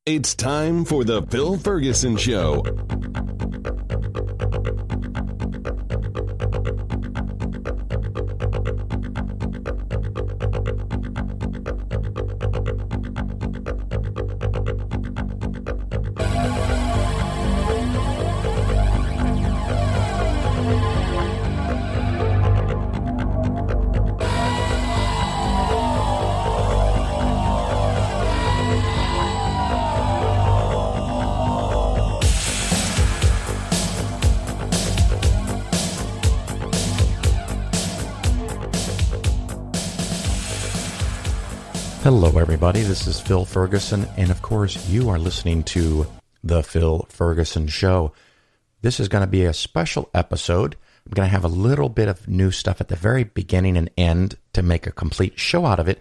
It's time for the Phil Ferguson Show. Hello, everybody. This is Phil Ferguson, and of course, you are listening to The Phil Ferguson Show. This is going to be a special episode. I'm going to have a little bit of new stuff at the very beginning and end to make a complete show out of it,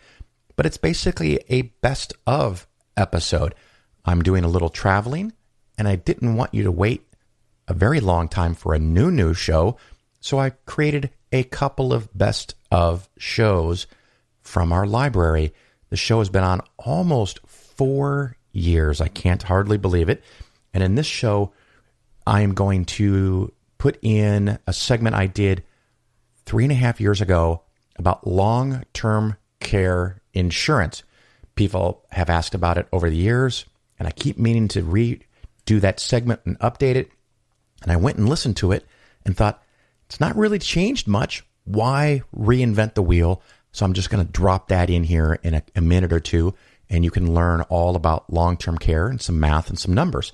but it's basically a best of episode. I'm doing a little traveling, and I didn't want you to wait a very long time for a new show, so I created a couple of best of shows from our library. The show has been on almost 4 years. I can't hardly believe it. And in this show, I am going to put in a segment I did 3.5 years ago about long-term care insurance. People have asked about it over the years, and I keep meaning to redo that segment and update it. And I went and listened to it and thought, it's not really changed much. Why reinvent the wheel? So I'm just going to drop that in here in a minute or two, and you can learn all about long-term care and some math and some numbers.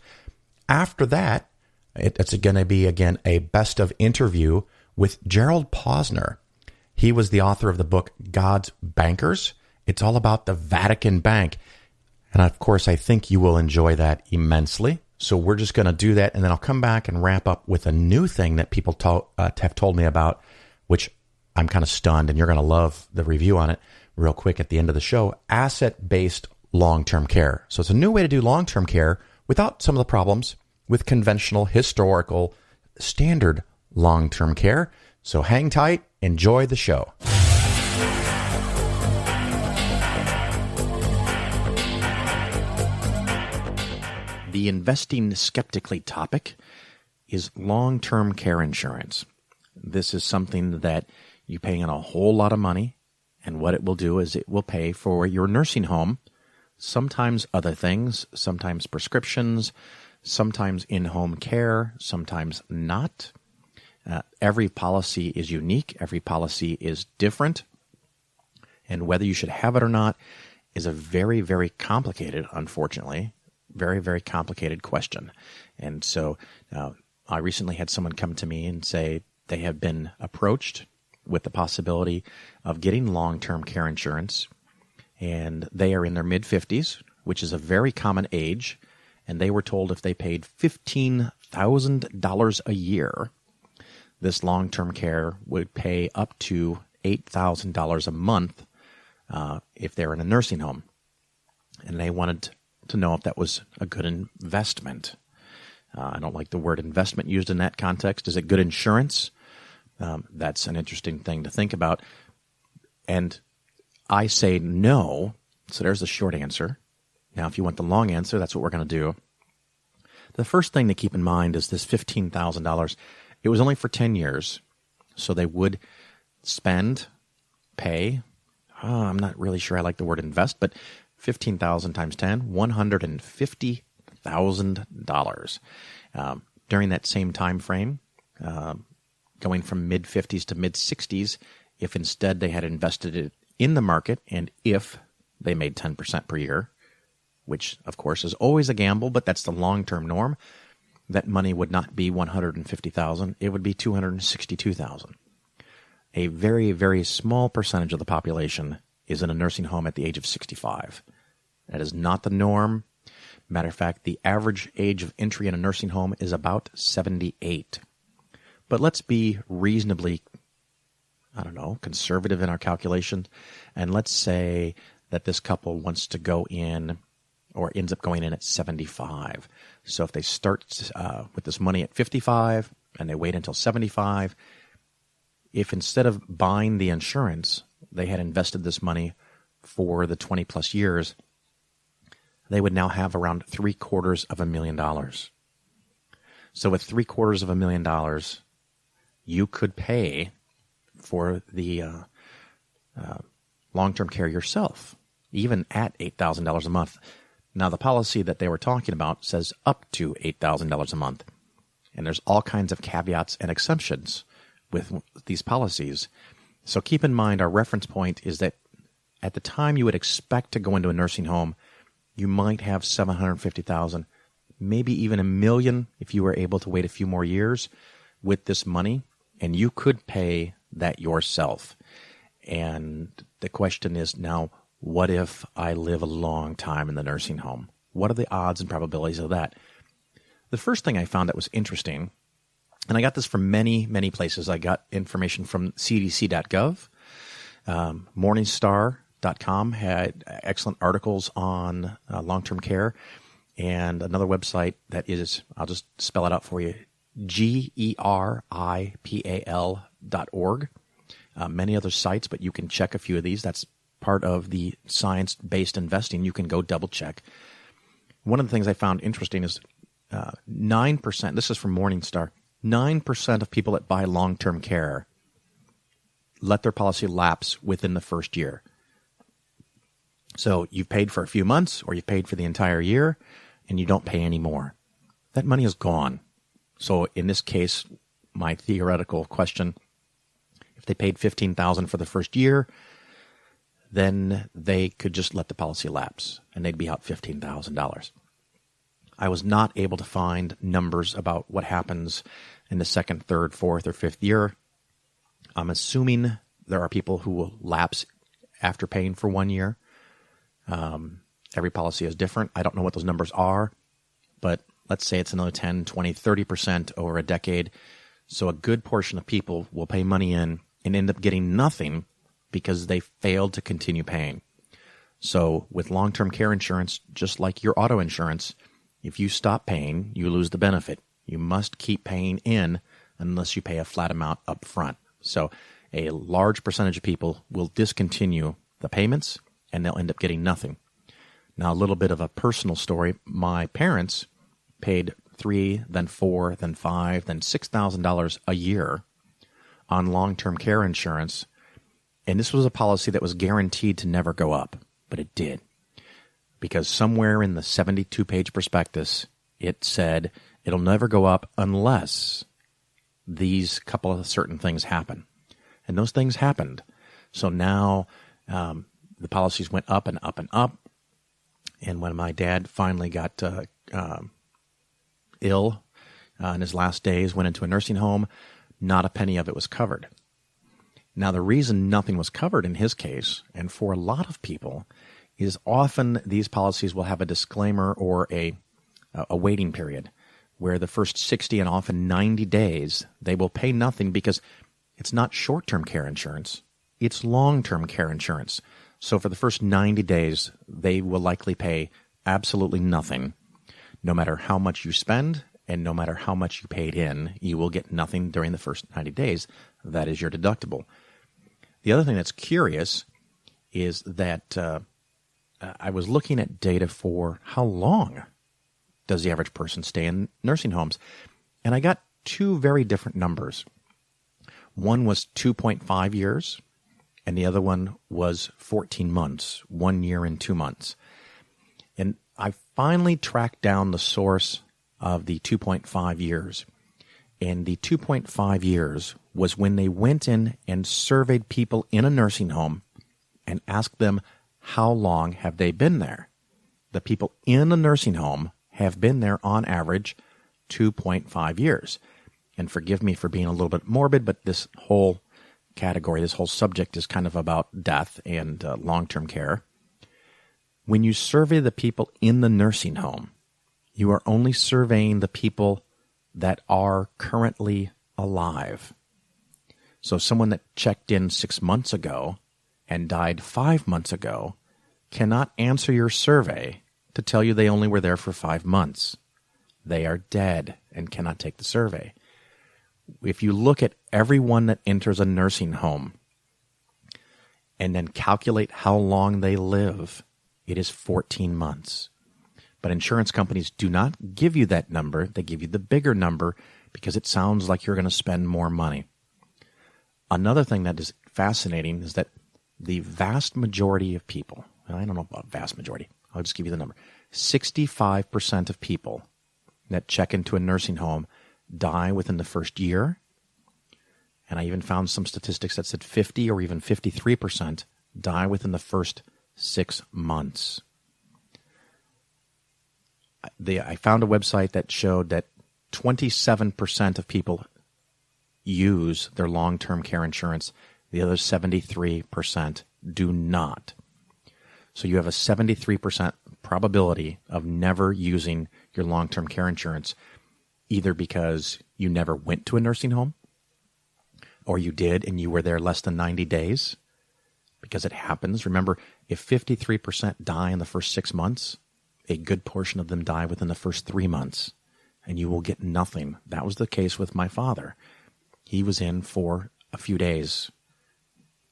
After that, it's going to be, again, a best of interview with Gerald Posner. He was the author of the book God's Bankers. It's all about the Vatican Bank. And of course, I think you will enjoy that immensely. So we're just going to do that, and then I'll come back and wrap up with a new thing that people have told me about, which I'm kind of stunned, and you're going to love the review on it real quick at the end of the show. Asset-based long-term care. So it's a new way to do long-term care without some of the problems with conventional, historical, standard long-term care. So hang tight. Enjoy the show. The investing skeptically topic is long-term care insurance. This is something that you pay in a whole lot of money, and what it will do is it will pay for your nursing home, sometimes other things, sometimes prescriptions, sometimes in-home care, sometimes not. Every policy is unique. Every policy is different. And whether you should have it or not is a very, very complicated, unfortunately, very, very complicated question. And so I recently had someone come to me and say they have been approached with the possibility of getting long-term care insurance, and they are in their mid-50s, which is a very common age, and they were told if they paid $15,000 a year, this long-term care would pay up to $8,000 a month if they're in a nursing home. And they wanted to know if that was a good investment. I don't like the word investment used in that context. Is it good insurance? That's an interesting thing to think about. And I say no, so there's the short answer. Now, if you want the long answer, that's what we're going to do. The first thing to keep in mind is this $15,000. It was only for 10 years, so they would pay. I'm not really sure I like the word invest, but 15,000 times 10, $150,000. During that same time frame, going from mid-50s to mid-60s, if instead they had invested it in the market, and if they made 10% per year, which of course is always a gamble, but that's the long-term norm, that money would not be $150,000, it would be $262,000. A very, very small percentage of the population is in a nursing home at the age of 65. That is not the norm. Matter of fact, the average age of entry in a nursing home is about 78. But let's be reasonably, conservative in our calculations, and let's say that this couple wants to go in or ends up going in at 75. So if they start with this money at 55 and they wait until 75, if instead of buying the insurance, they had invested this money for the 20 plus years, they would now have around $750,000. So with $750,000, you could pay for the long-term care yourself, even at $8,000 a month. Now, the policy that they were talking about says up to $8,000 a month. And there's all kinds of caveats and exceptions with these policies. So keep in mind, our reference point is that at the time you would expect to go into a nursing home, you might have $750,000, maybe even $1 million if you were able to wait a few more years with this money, and you could pay that yourself. And the question is now, what if I live a long time in the nursing home? What are the odds and probabilities of that? The first thing I found that was interesting, and I got this from many, many places. I got information from cdc.gov. Morningstar.com had excellent articles on long-term care. And another website that is, I'll just spell it out for you, GERIPAL.org. Many other sites, but you can check a few of these. That's part of the science-based investing. You can go double-check. One of the things I found interesting is 9%, this is from Morningstar, 9% of people that buy long-term care let their policy lapse within the first year. So you've paid for a few months or you've paid for the entire year and you don't pay any more. That money is gone. So in this case, my theoretical question, if they paid $15,000 for the first year, then they could just let the policy lapse and they'd be out $15,000. I was not able to find numbers about what happens in the second, third, fourth, or fifth year. I'm assuming there are people who will lapse after paying for 1 year. Every policy is different. I don't know what those numbers are, but let's say it's another 10, 20, 30% over a decade. So a good portion of people will pay money in and end up getting nothing because they failed to continue paying. So with long-term care insurance, just like your auto insurance, if you stop paying, you lose the benefit. You must keep paying in unless you pay a flat amount up front. So a large percentage of people will discontinue the payments and they'll end up getting nothing. Now, a little bit of a personal story. My parents paid $3,000, then $4,000, then $5,000, then $6,000 a year on long-term care insurance. And this was a policy that was guaranteed to never go up, but it did. Because somewhere in the 72-page prospectus, it said it'll never go up unless these couple of certain things happen. And those things happened. So now the policies went up and up and up. And when my dad finally got ill in his last days, went into a nursing home, not a penny of it was covered. Now, the reason nothing was covered in his case, and for a lot of people, is often these policies will have a disclaimer or a waiting period where the first 60 and often 90 days, they will pay nothing because it's not short-term care insurance. It's long-term care insurance. So for the first 90 days, they will likely pay absolutely nothing. No matter how much you spend and no matter how much you paid in, you will get nothing during the first 90 days. That is your deductible. The other thing that's curious is that I was looking at data for how long does the average person stay in nursing homes, and I got two very different numbers. One was 2.5 years, and the other one was 14 months, 1 year and 2 months. And I finally tracked down the source of the 2.5 years. And the 2.5 years was when they went in and surveyed people in a nursing home and asked them how long have they been there. The people in a nursing home have been there on average 2.5 years. And forgive me for being a little bit morbid, but this whole category, this whole subject is kind of about death and long-term care. When you survey the people in the nursing home, you are only surveying the people that are currently alive. So someone that checked in 6 months ago and died 5 months ago cannot answer your survey to tell you they only were there for 5 months. They are dead and cannot take the survey. If you look at everyone that enters a nursing home and then calculate how long they live, it is 14 months. But insurance companies do not give you that number. They give you the bigger number because it sounds like you're going to spend more money. Another thing that is fascinating is that the vast majority of people, I don't know about vast majority, I'll just give you the number, 65% of people that check into a nursing home die within the first year. And I even found some statistics that said 50 or even 53% die within the first 6 months. I found a website that showed that 27% of people use their long-term care insurance. The other 73% do not. So you have a 73% probability of never using your long-term care insurance, either because you never went to a nursing home, or you did and you were there less than 90 days, because it happens. Remember, if 53% die in the first 6 months, a good portion of them die within the first 3 months, and you will get nothing. That was the case with my father. He was in for a few days.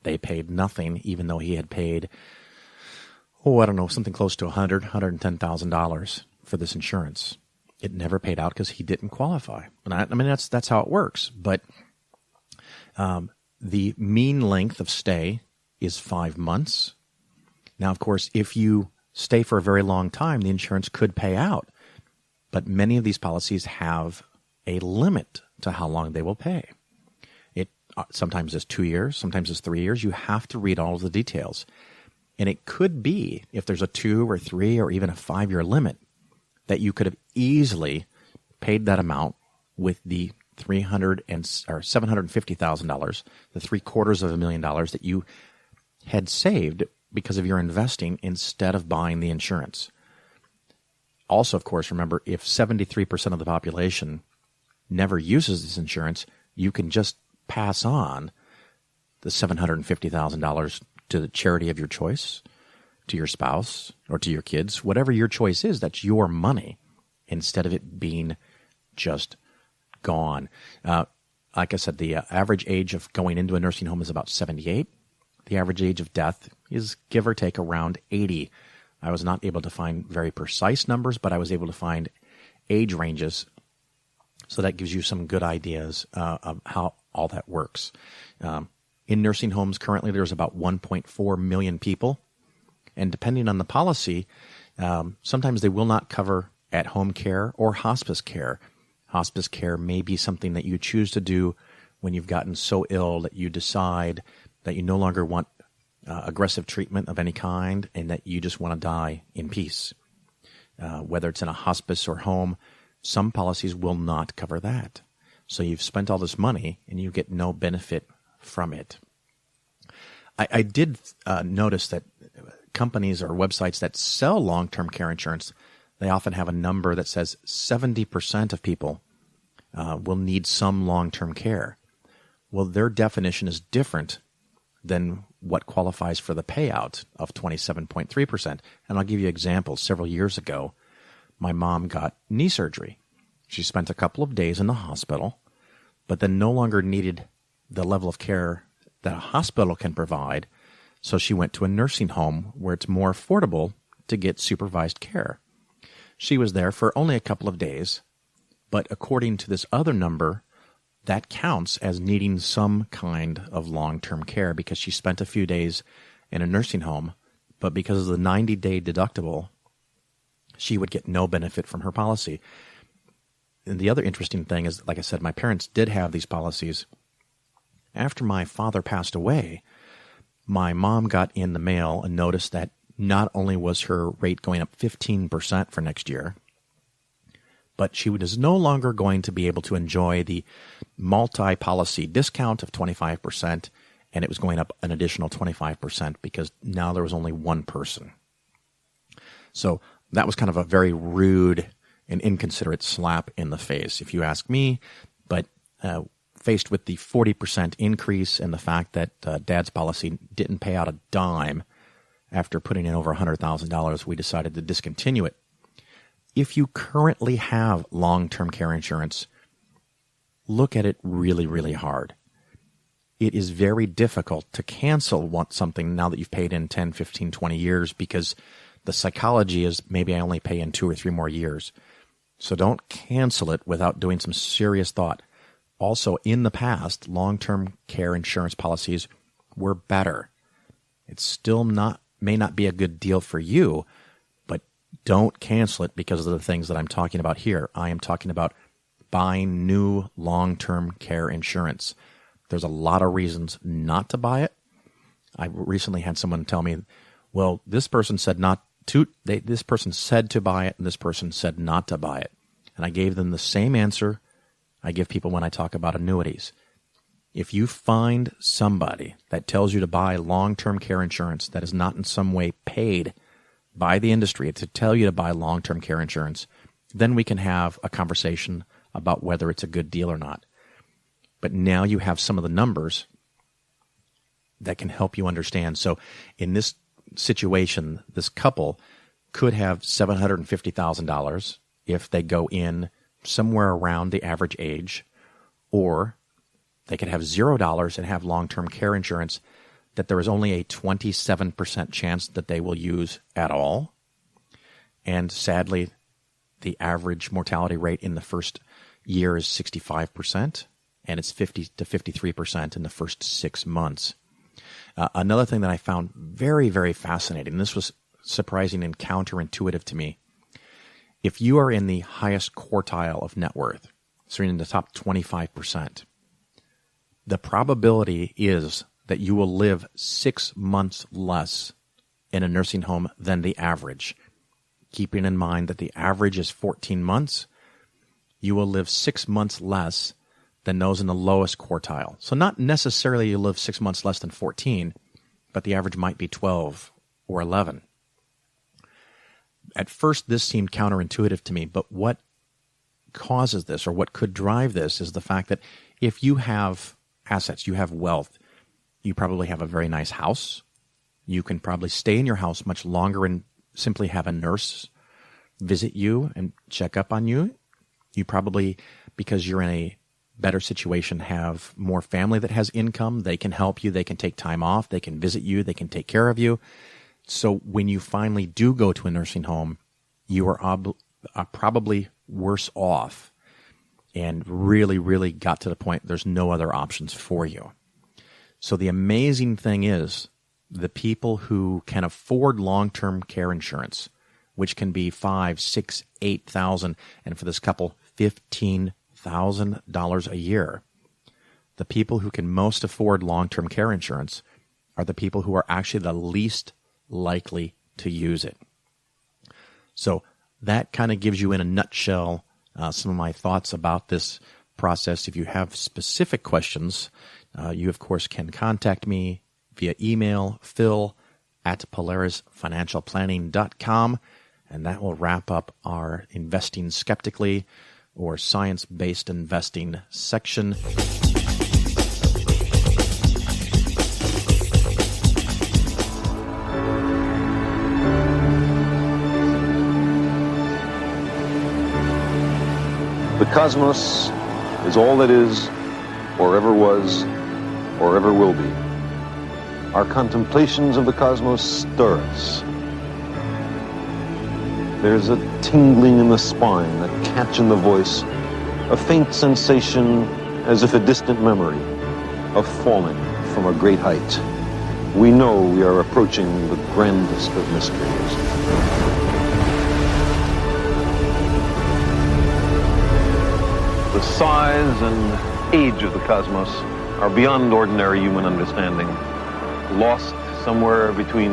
They paid nothing, even though he had paid, something close to $110,000 for this insurance. It never paid out because he didn't qualify. And that's how it works. But the mean length of stay is 5 months. Now, of course, if you stay for a very long time, the insurance could pay out. But many of these policies have a limit to how long they will pay. It sometimes is 2 years, sometimes it's 3 years. You have to read all of the details. And it could be, if there's a 2 or 3 or even a 5-year limit, that you could have easily paid that amount with the $750,000, the $750,000 that you had saved because of your investing instead of buying the insurance. Also, of course, remember, if 73% of the population never uses this insurance, you can just pass on the $750,000 to the charity of your choice, to your spouse, or to your kids. Whatever your choice is, that's your money, instead of it being just gone. Like I said, the average age of going into a nursing home is about 78. The average age of death is, give or take, around 80. I was not able to find very precise numbers, but I was able to find age ranges. So that gives you some good ideas of how all that works. In nursing homes, currently there's about 1.4 million people. And depending on the policy, sometimes they will not cover at-home care or hospice care. Hospice care may be something that you choose to do when you've gotten so ill that you decide that you no longer want aggressive treatment of any kind and that you just want to die in peace. Whether it's in a hospice or home, some policies will not cover that. So you've spent all this money and you get no benefit from it. I did notice that companies or websites that sell long-term care insurance, they often have a number that says 70% of people will need some long-term care. Well, their definition is different than what qualifies for the payout of 27.3%. And I'll give you examples. Several years ago, my mom got knee surgery. She spent a couple of days in the hospital, but then no longer needed the level of care that a hospital can provide, so she went to a nursing home where it's more affordable to get supervised care. She was there for only a couple of days, but according to this other number, that counts as needing some kind of long-term care because she spent a few days in a nursing home, but because of the 90-day deductible, she would get no benefit from her policy. And the other interesting thing is, like I said, my parents did have these policies. After my father passed away, my mom got in the mail a notice that not only was her rate going up 15% for next year, but she was no longer going to be able to enjoy the multi-policy discount of 25%, and it was going up an additional 25% because now there was only one person. So that was kind of a very rude and inconsiderate slap in the face, if you ask me. But faced with the 40% increase and the fact that Dad's policy didn't pay out a dime after putting in over $100,000, we decided to discontinue it. If you currently have long-term care insurance, look at it really, really hard. It is very difficult to cancel something now that you've paid in 10, 15, 20 years because The psychology is maybe I only pay in 2 or 3 more years. So don't cancel it without doing some serious thought. Also, in the past, long-term care insurance policies were better. It's still may not be a good deal for you, but don't cancel it because of the things that I'm talking about here. I am talking about buying new long-term care insurance. There's a lot of reasons not to buy it. I recently had someone tell me, well, this person said this person said to buy it, and this person said not to buy it. And I gave them the same answer I give people when I talk about annuities. If you find somebody that tells you to buy long-term care insurance that is not in some way paid by the industry to tell you to buy long-term care insurance, then we can have a conversation about whether it's a good deal or not. But now you have some of the numbers that can help you understand. So in this situation, this couple could have $750,000 if they go in somewhere around the average age, or they could have $0 and have long-term care insurance that there is only a 27% chance that they will use at all. And sadly, the average mortality rate in the first year is 65%, and it's 50 to 53% in the first 6 months. Another thing that I found very, very fascinating, this was surprising and counterintuitive to me. If you are in the highest quartile of net worth, so you're in the top 25%, the probability is that you will live 6 months less in a nursing home than the average. Keeping in mind that the average is 14 months, you will live 6 months less than those in the lowest quartile. So not necessarily you live 6 months less than 14, but the average might be 12 or 11. At first, this seemed counterintuitive to me, but what causes this, or what could drive this, is the fact that if you have assets, you have wealth, you probably have a very nice house, you can probably stay in your house much longer and simply have a nurse visit you and check up on you. You probably, because you're in a better situation, have more family that has income. They can help you. They can take time off. They can visit you. They can take care of you. So when you finally do go to a nursing home, you are probably worse off and really, really got to the point there's no other options for you. So the amazing thing is the people who can afford long-term care insurance, which can be $5,000, $6,000, $8,000, and for this couple, $15,000 a year. The people who can most afford long-term care insurance are the people who are actually the least likely to use it. So that kind of gives you in a nutshell some of my thoughts about this process. If you have specific questions, you of course can contact me via email, phil@polarisfinancialplanning.com, and that will wrap up our Investing Skeptically or Science-Based Investing section. The cosmos is all that is, or ever was, or ever will be. Our contemplations of the cosmos stir us. There's a tingling in the spine, a catch in the voice, a faint sensation as if a distant memory of falling from a great height. We know we are approaching the grandest of mysteries. The size and age of the cosmos are beyond ordinary human understanding. Lost somewhere between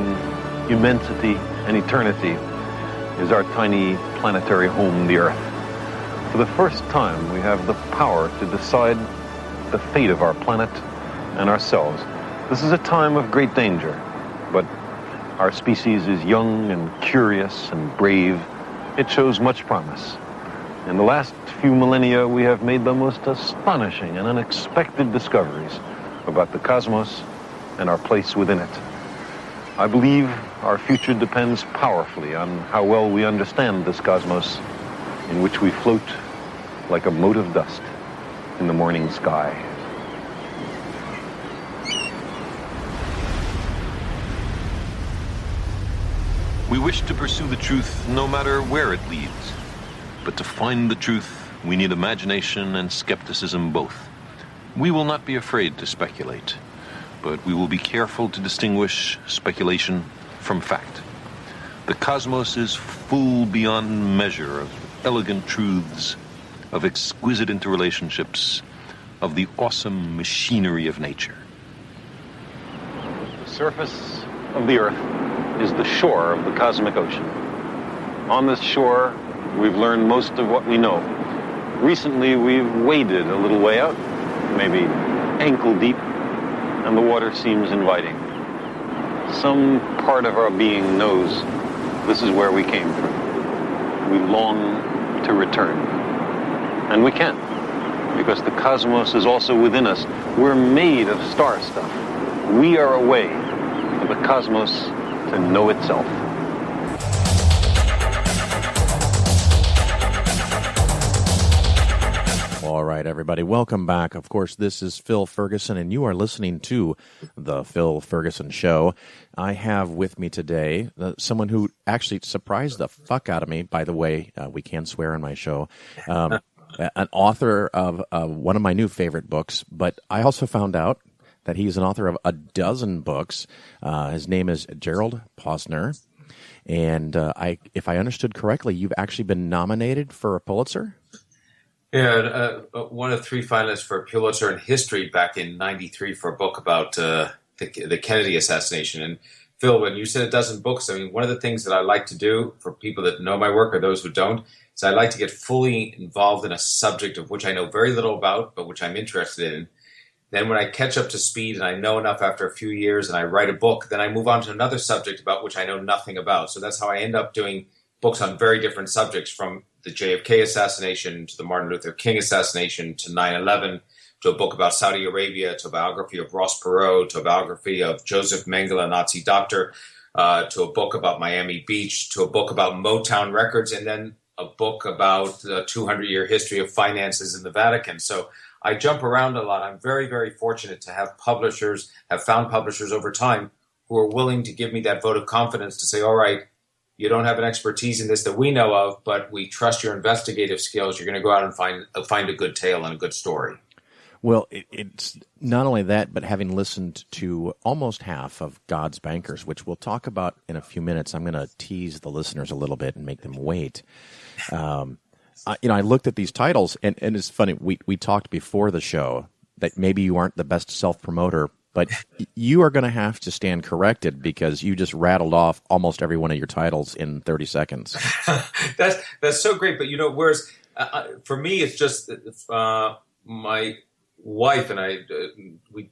immensity and eternity is our tiny planetary home, the Earth. For the first time, we have the power to decide the fate of our planet and ourselves. This is a time of great danger, but our species is young and curious and brave. It shows much promise. In the last few millennia, we have made the most astonishing and unexpected discoveries about the cosmos and our place within it. I believe our future depends powerfully on how well we understand this cosmos in which we float like a mote of dust in the morning sky. We wish to pursue the truth no matter where it leads. But to find the truth, we need imagination and skepticism both. We will not be afraid to speculate, but we will be careful to distinguish speculation from fact. The cosmos is full beyond measure of elegant truths, of exquisite interrelationships, of the awesome machinery of nature. The surface of the Earth is the shore of the cosmic ocean. On this shore, we've learned most of what we know. Recently, we've waded a little way out, maybe ankle deep, and the water seems inviting. Some part of our being knows this is where we came from. We long to return. And we can, because the cosmos is also within us. We're made of star stuff. We are a way for the cosmos to know itself. All right, everybody, welcome back. Of course, this is Phil Ferguson, and you are listening to The Phil Ferguson Show. I have with me today someone who actually surprised the fuck out of me. By the way, we can swear on my show. An author of one of my new favorite books, but I also found out that he's an author of a dozen books. His name is Gerald Posner, and if I understood correctly, you've actually been nominated for a Pulitzer? Yeah, one of three finalists for Pulitzer in history back in '93 for a book about the Kennedy assassination. And Phil, when you said a dozen books, I mean, one of the things that I like to do for people that know my work or those who don't, is I like to get fully involved in a subject of which I know very little about, but which I'm interested in. Then when I catch up to speed and I know enough after a few years and I write a book, then I move on to another subject about which I know nothing about. So that's how I end up doing books on very different subjects, from the JFK assassination to the Martin Luther King assassination to 9/11, to a book about Saudi Arabia, to a biography of Ross Perot, to a biography of Joseph Mengele, a Nazi doctor, to a book about Miami Beach, to a book about Motown Records, and then a book about the 200-year history of finances in the Vatican. So I jump around a lot. I'm very, very fortunate to have found publishers over time who are willing to give me that vote of confidence to say, all right, you don't have an expertise in this that we know of, but we trust your investigative skills. You're going to go out and find a good tale and a good story. Well, it's not only that, but having listened to almost half of God's Bankers, which we'll talk about in a few minutes, I'm going to tease the listeners a little bit and make them wait. I looked at these titles, and it's funny. We talked before the show that maybe you aren't the best self-promoter, but you are going to have to stand corrected because you just rattled off almost every one of your titles in 30 seconds. That's so great. But, whereas for me, it's just my wife and I,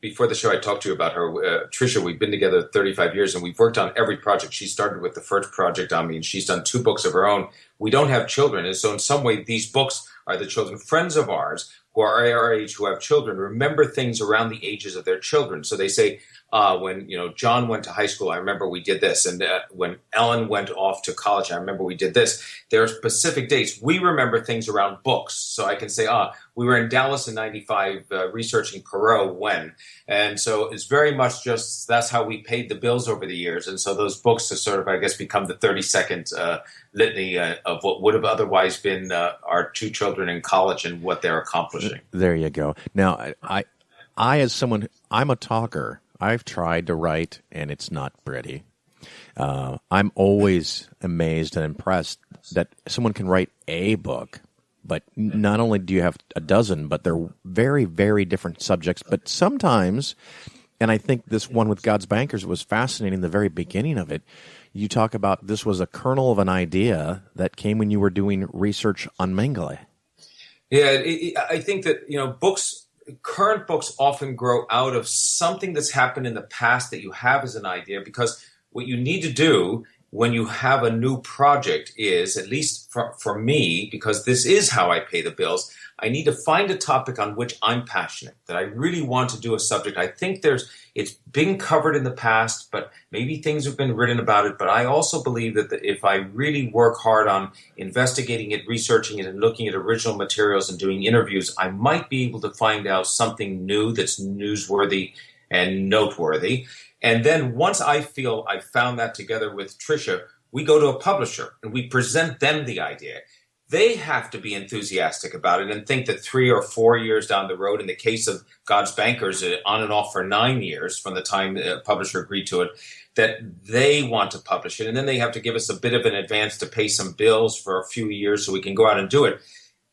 before the show, I talked to you about her, Tricia. We've been together 35 years, and we've worked on every project. She started with the first project on me, and she's done 2 books of her own. We don't have children, and so in some way, these books are the children. Friends of ours who are our age, who have children, remember things around the ages of their children. So they say, when John went to high school, I remember we did this, and when Ellen went off to college, I remember we did this. There are specific dates. We remember things around books, so I can say, we were in Dallas in '95 researching Perot when, and so it's very much just that's how we paid the bills over the years, and so those books have sort of, I guess, become the 30-second litany of what would have otherwise been our 2 children in college and what they're accomplishing. There you go. Now, I as someone, I'm a talker. I've tried to write, and it's not pretty. I'm always amazed and impressed that someone can write a book, but not only do you have a dozen, but they're very, very different subjects. But sometimes, and I think this one with God's Bankers was fascinating, the very beginning of it, you talk about this was a kernel of an idea that came when you were doing research on Mengele. Yeah, I think that, current books often grow out of something that's happened in the past that you have as an idea, because what you need to do when you have a new project is, at least for me, because this is how I pay the bills, I need to find a topic on which I'm passionate, that I really want to do a subject. I think it's been covered in the past, but maybe things have been written about it. But I also believe that if I really work hard on investigating it, researching it, and looking at original materials and doing interviews, I might be able to find out something new that's newsworthy and noteworthy. And then once I feel I found that together with Tricia, we go to a publisher and we present them the idea. They have to be enthusiastic about it and think that 3 or 4 years down the road, in the case of God's Bankers, on and off for 9 years from the time the publisher agreed to it, that they want to publish it. And then they have to give us a bit of an advance to pay some bills for a few years so we can go out and do it.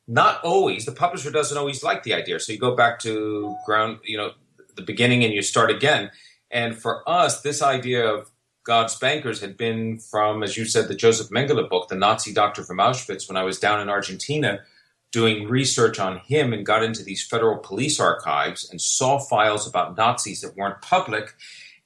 Not always. The publisher doesn't always like the idea. So you go back to the beginning and you start again. And for us, this idea of God's Bankers had been from, as you said, the Joseph Mengele book, the Nazi doctor from Auschwitz, when I was down in Argentina doing research on him and got into these federal police archives and saw files about Nazis that weren't public.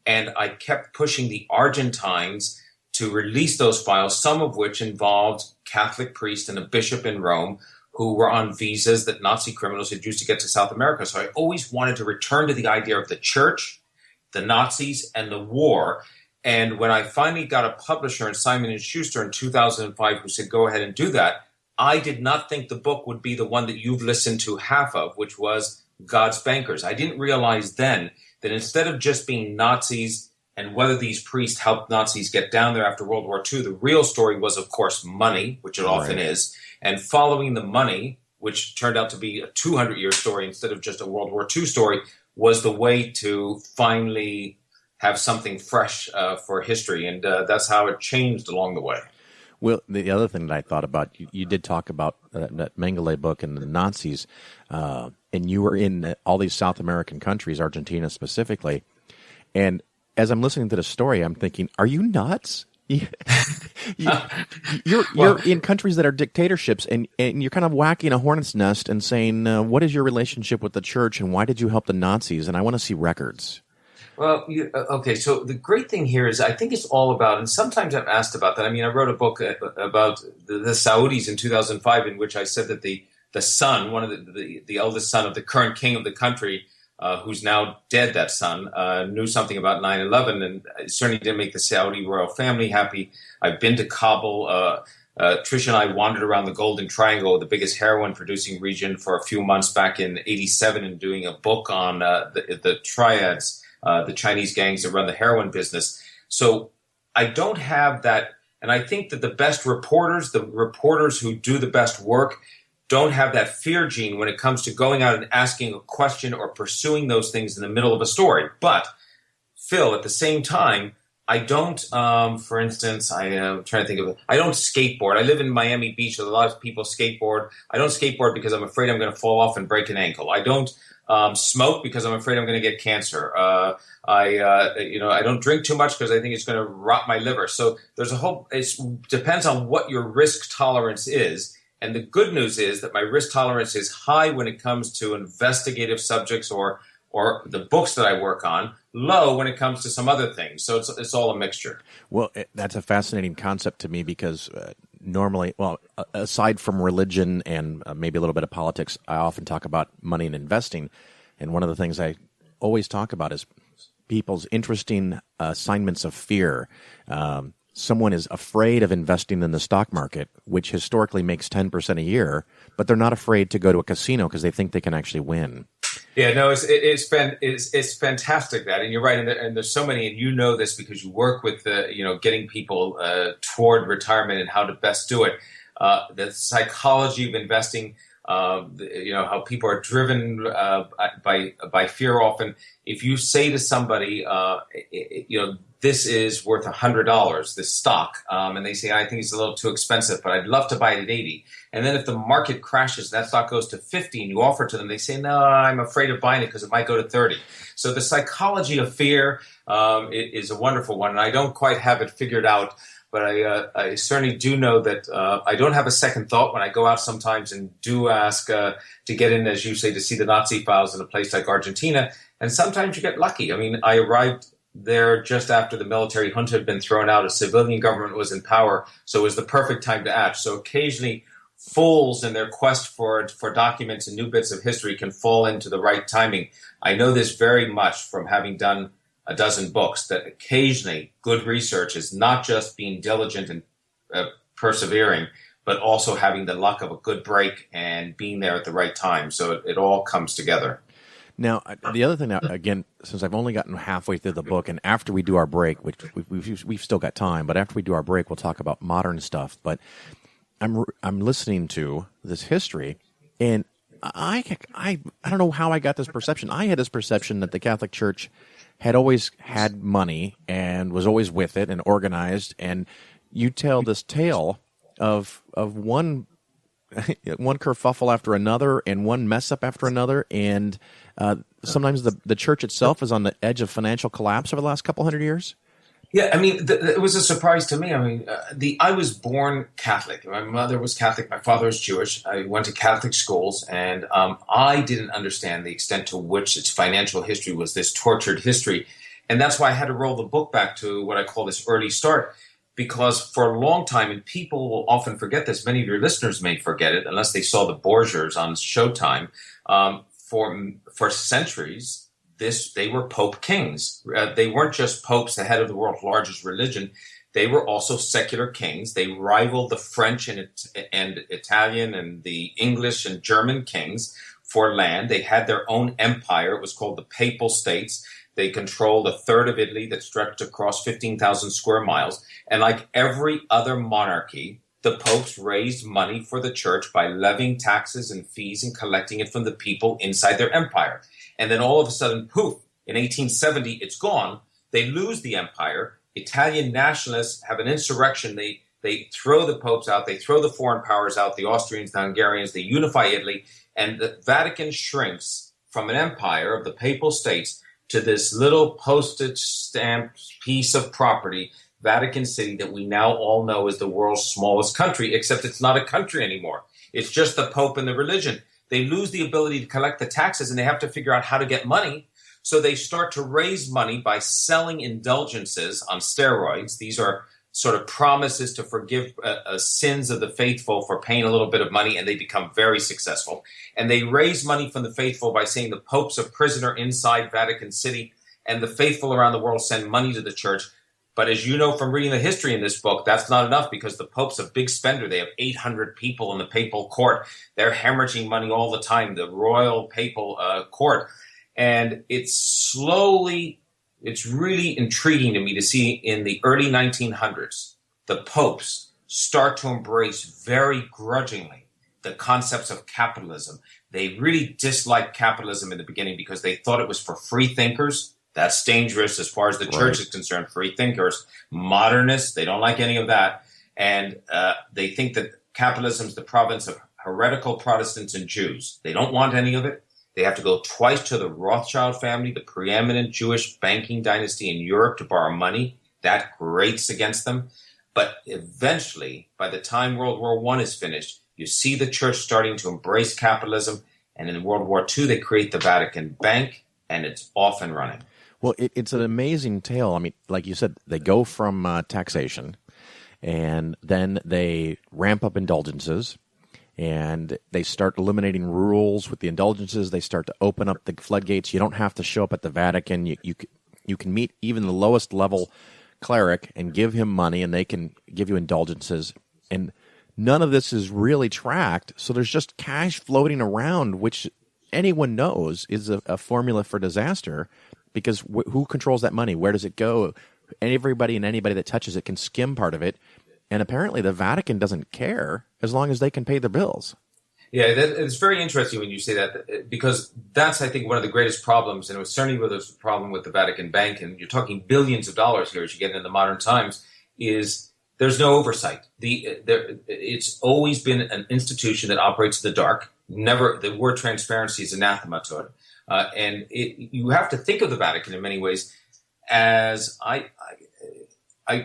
And I kept pushing the Argentines to release those files, some of which involved Catholic priests and a bishop in Rome who were on visas that Nazi criminals had used to get to South America. So I always wanted to return to the idea of the church, the Nazis, and the war. And when I finally got a publisher in Simon & Schuster in 2005 who said, go ahead and do that, I did not think the book would be the one that you've listened to half of, which was God's Bankers. I didn't realize then that instead of just being Nazis and whether these priests helped Nazis get down there after World War II, the real story was, of course, money, which it often is, and following the money, which turned out to be a 200-year story instead of just a World War II story, was the way to finally have something fresh for history. And that's how it changed along the way. Well, the other thing that I thought about, you did talk about that Mengele book and the Nazis, and you were in all these South American countries, Argentina specifically. And as I'm listening to the story, I'm thinking, are you nuts? You're in countries that are dictatorships, and you're kind of whacking a hornet's nest and saying, what is your relationship with the church, and why did you help the Nazis? And I want to see records. Well, okay, so the great thing here is I think it's all about, and sometimes I'm asked about that. I mean, I wrote a book about the Saudis in 2005 in which I said that the son, one of the eldest son of the current king of the country, who's now dead, that son, knew something about 9/11, and it certainly didn't make the Saudi royal family happy. I've been to Kabul. Trish and I wandered around the Golden Triangle, the biggest heroin-producing region, for a few months back in '87 and doing a book on the triads, the Chinese gangs that run the heroin business. So I don't have that, and I think that the best reporters, the reporters who do the best work, don't have that fear gene when it comes to going out and asking a question or pursuing those things in the middle of a story. But, Phil, at the same time, I don't, for instance, I'm trying to think of it. I don't skateboard. I live in Miami Beach, so a lot of people skateboard. I don't skateboard because I'm afraid I'm going to fall off and break an ankle. I don't smoke because I'm afraid I'm going to get cancer. I don't drink too much because I think it's going to rot my liver. So there's it depends on what your risk tolerance is. And the good news is that my risk tolerance is high when it comes to investigative subjects or the books that I work on, low when it comes to some other things. So it's all a mixture. Well, that's a fascinating concept to me because normally, aside from religion and maybe a little bit of politics, I often talk about money and investing. And one of the things I always talk about is people's interesting assignments of fear. Someone is afraid of investing in the stock market, which historically makes 10% a year, but they're not afraid to go to a casino because they think they can actually win. Yeah, no, it's fantastic that, and you're right, and there's so many, and you know this because you work with getting people toward retirement and how to best do it. The psychology of investing, how people are driven by fear often. If you say to somebody, this is worth $100, this stock, and they say, I think it's a little too expensive, but I'd love to buy it at 80. And then if the market crashes, that stock goes to 50, and you offer it to them, they say, no, I'm afraid of buying it because it might go to 30. So the psychology of fear is a wonderful one, and I don't quite have it figured out, but I certainly do know that I don't have a second thought when I go out sometimes and do ask to get in, as you say, to see the Nazi files in a place like Argentina, and sometimes you get lucky. I mean, I arrived there just after the military junta had been thrown out, a civilian government was in power, so it was the perfect time to act. So occasionally fools in their quest for documents and new bits of history can fall into the right timing. I know this very much from having done a dozen books, that occasionally good research is not just being diligent and persevering, but also having the luck of a good break and being there at the right time. So it all comes together. Now, the other thing, again, since I've only gotten halfway through the book, and after we do our break, which we've still got time, but after we do our break, we'll talk about modern stuff. But I'm listening to this history, and I don't know how I got this perception. I had this perception that the Catholic Church had always had money and was always with it and organized. And you tell this tale of one kerfuffle after another and one mess up after another, and sometimes the church itself is on the edge of financial collapse over the last couple hundred years. Yeah, I mean, it was a surprise to me. I mean, I was born Catholic. My mother was Catholic. My father was Jewish. I went to Catholic schools, and I didn't understand the extent to which its financial history was this tortured history. And that's why I had to roll the book back to what I call this early start, because for a long time, and people will often forget this, many of your listeners may forget it, unless they saw the Borgias on Showtime, for centuries, they were Pope kings. They weren't just popes, the head of the world's largest religion. They were also secular kings. They rivaled the French and Italian and the English and German kings for land. They had their own empire. It was called the Papal States. They controlled a third of Italy that stretched across 15,000 square miles. And like every other monarchy, the popes raised money for the church by levying taxes and fees and collecting it from the people inside their empire. And then all of a sudden, poof, in 1870, it's gone. They lose the empire. Italian nationalists have an insurrection. They throw the popes out. They throw the foreign powers out, the Austrians, the Hungarians. They unify Italy. And the Vatican shrinks from an empire of the Papal States to this little postage stamp piece of property, Vatican City, that we now all know is the world's smallest country, except it's not a country anymore. It's just the Pope and the religion. They lose the ability to collect the taxes, and they have to figure out how to get money. So they start to raise money by selling indulgences on steroids. These are sort of promises to forgive sins of the faithful for paying a little bit of money, and they become very successful. And they raise money from the faithful by saying the Pope's a prisoner inside Vatican City, and the faithful around the world send money to the church. But as you know from reading the history in this book, that's not enough, because the Pope's a big spender. They have 800 people in the papal court. They're hemorrhaging money all the time, the royal papal court. And it's really intriguing to me to see in the early 1900s, the popes start to embrace very grudgingly the concepts of capitalism. They really disliked capitalism in the beginning because they thought it was for free thinkers. That's dangerous as far as the church is concerned. Free thinkers, modernists, they don't like any of that. And they think that capitalism is the province of heretical Protestants and Jews. They don't want any of it. They have to go twice to the Rothschild family, the preeminent Jewish banking dynasty in Europe, to borrow money. That grates against them. But eventually, by the time World War I is finished, you see the church starting to embrace capitalism. And in World War II, they create the Vatican Bank, and it's off and running. Well, it's an amazing tale. I mean, like you said, they go from taxation, and then they ramp up indulgences, and they start eliminating rules with the indulgences. They start to open up the floodgates. You don't have to show up at the Vatican. You can meet even the lowest level cleric and give him money, and they can give you indulgences. And none of this is really tracked, so there's just cash floating around, which anyone knows is a formula for disaster. Because who controls that money? Where does it go? Everybody and anybody that touches it can skim part of it. And apparently the Vatican doesn't care as long as they can pay their bills. Yeah, it's very interesting when you say that, because that's, I think, one of the greatest problems. And it was certainly a problem with the Vatican Bank. And you're talking billions of dollars here as you get into the modern times, is there's no oversight. It's always been an institution that operates in the dark. Never, the word transparency is anathema to it. And you have to think of the Vatican in many ways as, I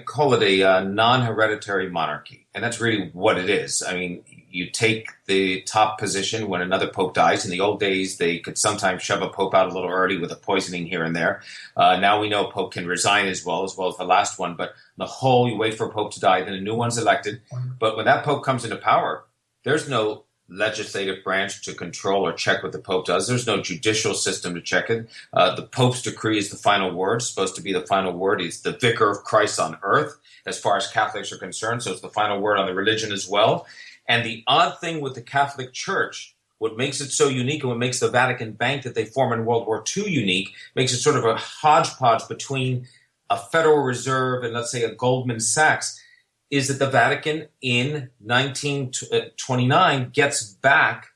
call it a non-hereditary monarchy. And that's really what it is. I mean, you take the top position when another pope dies. In the old days, they could sometimes shove a pope out a little early with a poisoning here and there. Now we know a pope can resign as well as the last one. But the whole, you wait for a pope to die, then a new one's elected. But when that pope comes into power, there's no legislative branch to control or check what the Pope does. There's no judicial system to check it. The Pope's decree is the final word, supposed to be the final word. He's the vicar of Christ on earth, as far as Catholics are concerned, so it's the final word on the religion as well. And the odd thing with the Catholic Church, what makes it so unique and what makes the Vatican Bank that they form in World War II unique, makes it sort of a hodgepodge between a Federal Reserve and, let's say, a Goldman Sachs, is that the Vatican in 1929 gets back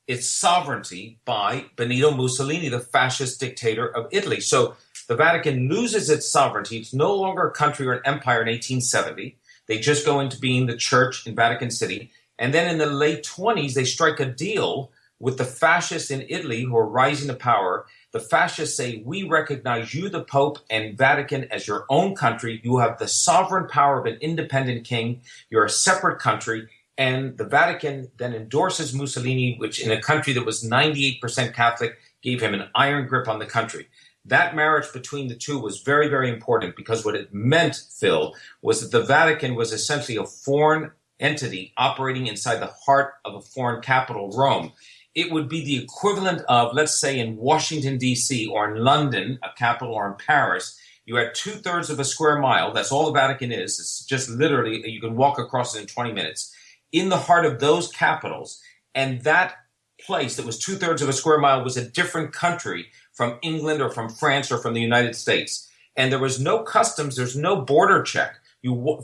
its sovereignty by Benito Mussolini, the fascist dictator of Italy. So the Vatican loses its sovereignty. It's no longer a country or an empire in 1870. They just go into being the church in Vatican City. And then in the late 20s, they strike a deal with the fascists in Italy who are rising to power. The fascists say, we recognize you, the Pope, and Vatican as your own country. You have the sovereign power of an independent king. You're a separate country. And the Vatican then endorses Mussolini, which in a country that was 98% Catholic, gave him an iron grip on the country. That marriage between the two was very, very important, because what it meant, Phil, was that the Vatican was essentially a foreign entity operating inside the heart of a foreign capital, Rome. It would be the equivalent of, let's say, in Washington, D.C., or in London, a capital, or in Paris. You had 2/3 of a square mile. That's all the Vatican is. It's just literally, you can walk across it in 20 minutes. In the heart of those capitals, and that place that was 2/3 of a square mile was a different country from England or from France or from the United States. And there was no customs, there's no border check.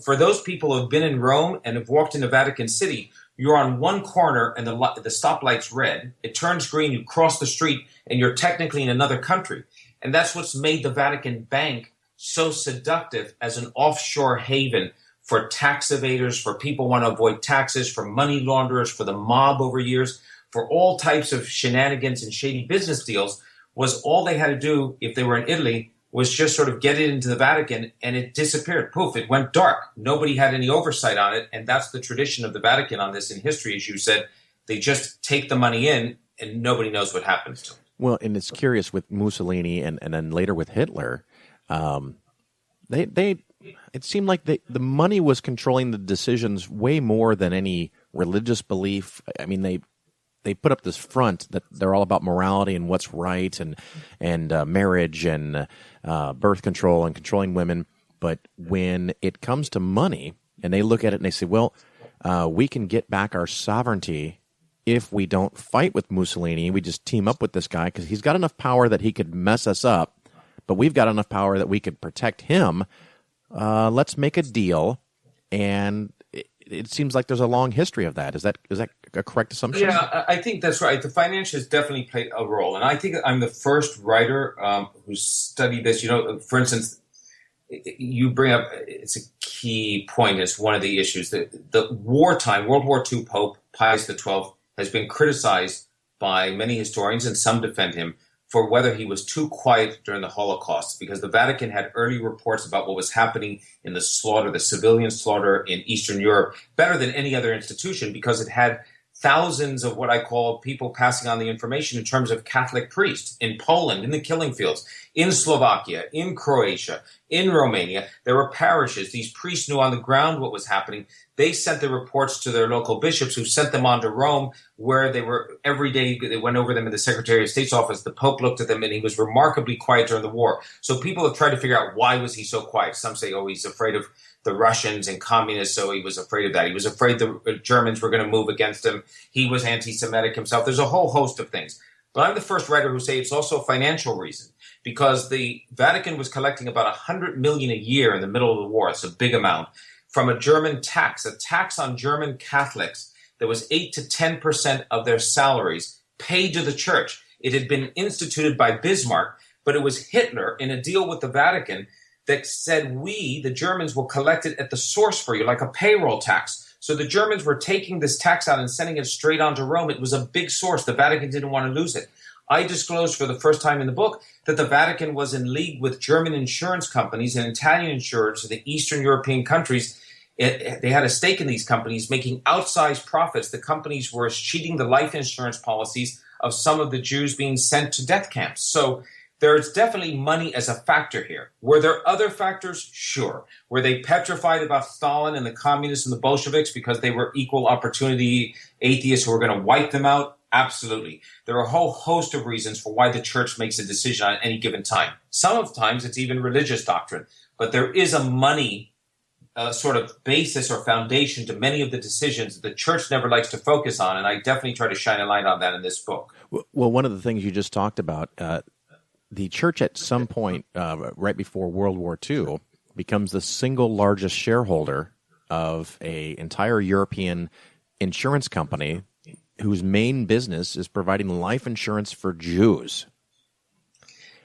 For those people who have been in Rome and have walked into Vatican City, you're on one corner and the stoplight's red. It turns green, you cross the street, and you're technically in another country. And that's what's made the Vatican Bank so seductive as an offshore haven for tax evaders, for people who want to avoid taxes, for money launderers, for the mob over years, for all types of shenanigans and shady business deals. Was all they had to do if they were in Italy was just sort of get it into the Vatican, and it disappeared. Poof, it went dark. Nobody had any oversight on it, and that's the tradition of the Vatican on this in history, as you said. They just take the money in, and nobody knows what happens to it. Well, and it's curious with Mussolini and then later with Hitler, it seemed like the money was controlling the decisions way more than any religious belief. I mean, they put up this front that they're all about morality and what's right and marriage and birth control and controlling women. But when it comes to money, and they look at it and they say, well, we can get back our sovereignty if we don't fight with Mussolini. We just team up with this guy because he's got enough power that he could mess us up, but we've got enough power that we could protect him. Let's make a deal. And it seems like there's a long history of that. Is that a correct assumption? Yeah, I think that's right. The financials definitely played a role. And I think I'm the first writer who studied this. You know, for instance, you bring up, it's a key point. It's one of the issues. The wartime, World War II Pope Pius XII has been criticized by many historians, and some defend him, for whether he was too quiet during the Holocaust, because the Vatican had early reports about what was happening in the slaughter, the civilian slaughter in Eastern Europe, better than any other institution, because it had thousands of what I call people passing on the information in terms of Catholic priests in Poland, in the killing fields, in Slovakia, in Croatia, in Romania. There were parishes. These priests knew on the ground what was happening. They sent the reports to their local bishops, who sent them on to Rome, where they were every day. They went over them in the Secretary of State's office. The Pope looked at them, and he was remarkably quiet during the war. So people have tried to figure out, why was he so quiet? Some say, oh, he's afraid of the Russians and communists, so he was afraid of that. He was afraid the Germans were going to move against him. He was anti-Semitic himself. There's a whole host of things. But I'm the first writer who say it's also a financial reason, because the Vatican was collecting about $100 million a year in the middle of the war. It's a big amount. From a German tax, a tax on German Catholics that was 8 to 10% of their salaries paid to the church. It had been instituted by Bismarck, but it was Hitler in a deal with the Vatican that said, we, the Germans, will collect it at the source for you, like a payroll tax. So the Germans were taking this tax out and sending it straight on to Rome. It was a big source. The Vatican didn't want to lose it. I disclosed for the first time in the book that the Vatican was in league with German insurance companies and Italian insurers in the Eastern European countries. They had a stake in these companies, making outsized profits. The companies were cheating the life insurance policies of some of the Jews being sent to death camps. So there's definitely money as a factor here. Were there other factors? Sure. Were they petrified about Stalin and the communists and the Bolsheviks because they were equal opportunity atheists who were going to wipe them out? Absolutely. There are a whole host of reasons for why the church makes a decision on any given time. Sometimes it's even religious doctrine. But there is a money sort of basis or foundation to many of the decisions that the church never likes to focus on, and I definitely try to shine a light on that in this book. Well, one of the things you just talked about, the church at some point right before World War II becomes the single largest shareholder of an entire European insurance company whose main business is providing life insurance for Jews.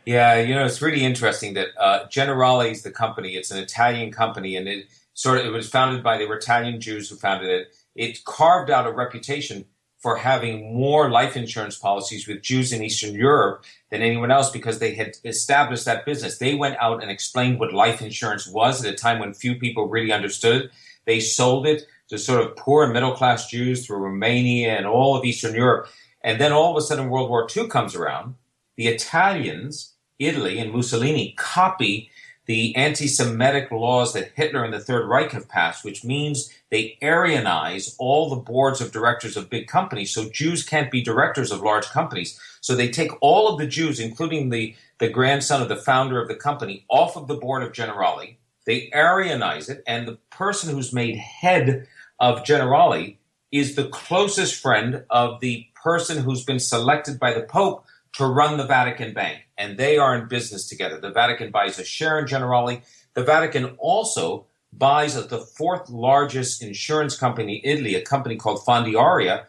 Yeah, it's really interesting that Generali is the company. It's an Italian company, and it was founded by, they were Italian Jews who founded it. It carved out a reputation for having more life insurance policies with Jews in Eastern Europe than anyone else because they had established that business. They went out and explained what life insurance was at a time when few people really understood it. They sold it to sort of poor and middle-class Jews through Romania and all of Eastern Europe. And then all of a sudden World War II comes around. The Italians, Italy, and Mussolini copy the anti-Semitic laws that Hitler and the Third Reich have passed, which means they Aryanize all the boards of directors of big companies, so Jews can't be directors of large companies. So they take all of the Jews, including the grandson of the founder of the company, off of the board of Generali. They Aryanize it, and the person who's made head of Generali is the closest friend of the person who's been selected by the Pope to run the Vatican Bank, and they are in business together. The Vatican buys a share in Generali. The Vatican also buys the fourth largest insurance company in Italy, a company called Fondiaria,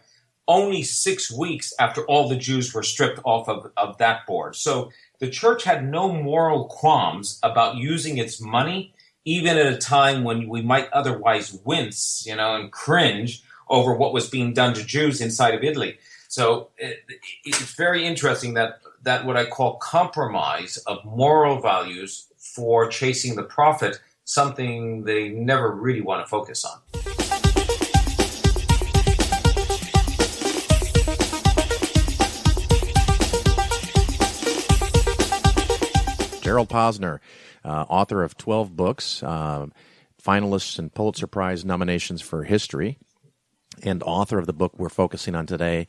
only 6 weeks after all the Jews were stripped off of that board. So the church had no moral qualms about using its money, even at a time when we might otherwise wince, and cringe over what was being done to Jews inside of Italy. So it's very interesting that what I call compromise of moral values for chasing the profit, something they never really want to focus on. Gerald Posner, author of 12 books, finalists and Pulitzer Prize nominations for history, and author of the book we're focusing on today,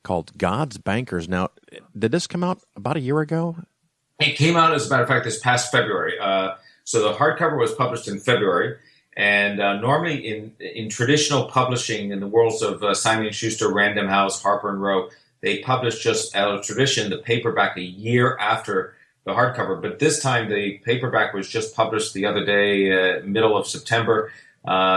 called God's Bankers. Now, did this come out about a year ago? It came out, as a matter of fact, this past February. So the hardcover was published in February, and normally in traditional publishing in the worlds of Simon & Schuster, Random House, Harper & Row, they publish just out of tradition the paperback a year after the hardcover. But this time the paperback was just published the other day, middle of September.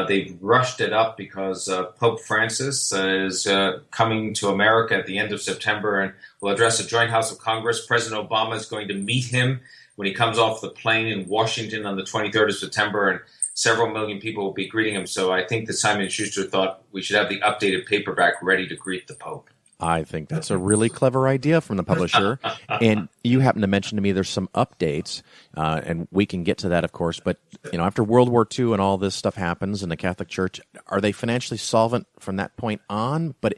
They've rushed it up because Pope Francis is coming to America at the end of September and will address a joint House of Congress. President Obama is going to meet him when he comes off the plane in Washington on the 23rd of September, and several million people will be greeting him. So I think that Simon & Schuster thought we should have the updated paperback ready to greet the Pope. I think that's a really clever idea from the publisher. And you happen to mention to me there's some updates, and we can get to that, of course. But, after World War II and all this stuff happens in the Catholic Church, are they financially solvent from that point on? But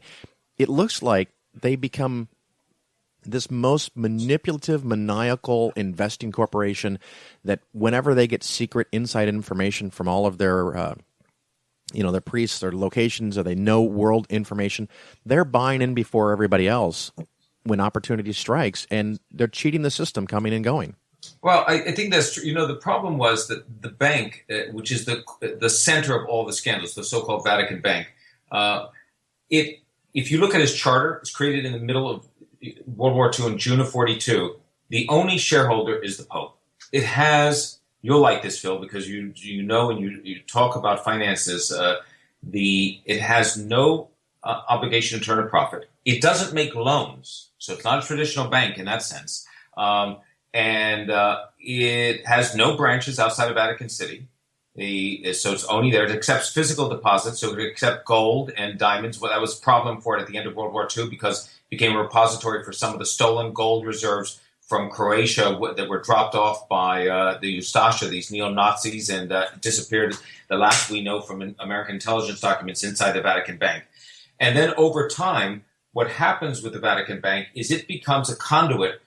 it looks like they become this most manipulative, maniacal investing corporation that whenever they get secret inside information from all of their their priests, their locations, or they know world information, they're buying in before everybody else when opportunity strikes, and they're cheating the system coming and going. Well, I think that's true. The problem was that the bank, which is the center of all the scandals, the so-called Vatican Bank, if you look at its charter, it's created in the middle of World War II in June of 1942. The only shareholder is the Pope. It has, you'll like this, Phil, because you know and you talk about finances. It has no obligation to turn a profit. It doesn't make loans, so it's not a traditional bank in that sense. And it has no branches outside of Vatican City. So it's only there. It accepts physical deposits, so it accepts gold and diamonds. Well, that was a problem for it at the end of World War II because it became a repository for some of the stolen gold reserves from Croatia that were dropped off by the Ustasha, these neo-Nazis, and disappeared, the last we know from American intelligence documents, inside the Vatican Bank. And then over time, what happens with the Vatican Bank is it becomes a conduit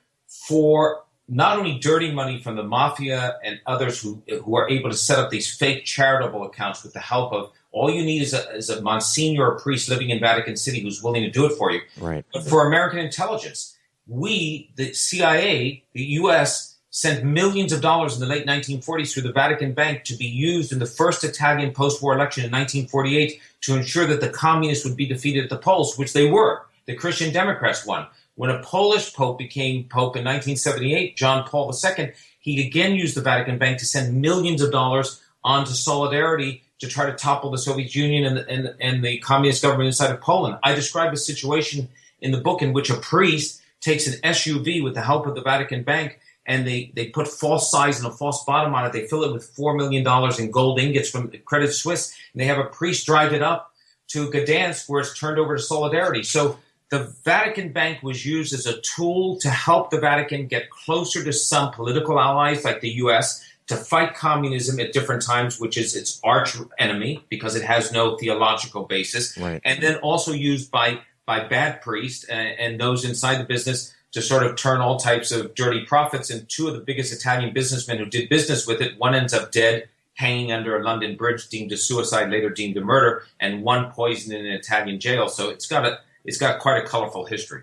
for not only dirty money from the mafia and others who are able to set up these fake charitable accounts with the help of, all you need is a Monsignor or priest living in Vatican City who's willing to do it for you. Right. But for American intelligence, we, the CIA, the U.S., sent millions of dollars in the late 1940s through the Vatican Bank to be used in the first Italian post-war election in 1948 to ensure that the communists would be defeated at the polls, which they were. The Christian Democrats won. When a Polish pope became pope in 1978, John Paul II, he again used the Vatican Bank to send millions of dollars onto Solidarity to try to topple the Soviet Union and the communist government inside of Poland. I describe a situation in the book in which a priest takes an SUV with the help of the Vatican Bank, and they put false sides and a false bottom on it. They fill it with $4 million in gold ingots from Credit Suisse, and they have a priest drive it up to Gdansk, where it's turned over to Solidarity. So the Vatican Bank was used as a tool to help the Vatican get closer to some political allies like the U.S., to fight communism at different times, which is its arch enemy because it has no theological basis, right. And then also used by bad priests and those inside the business to sort of turn all types of dirty profits. And two of the biggest Italian businessmen who did business with it, one ends up dead, hanging under a London bridge, deemed a suicide, later deemed a murder, and one poisoned in an Italian jail. So it's got quite a colorful history.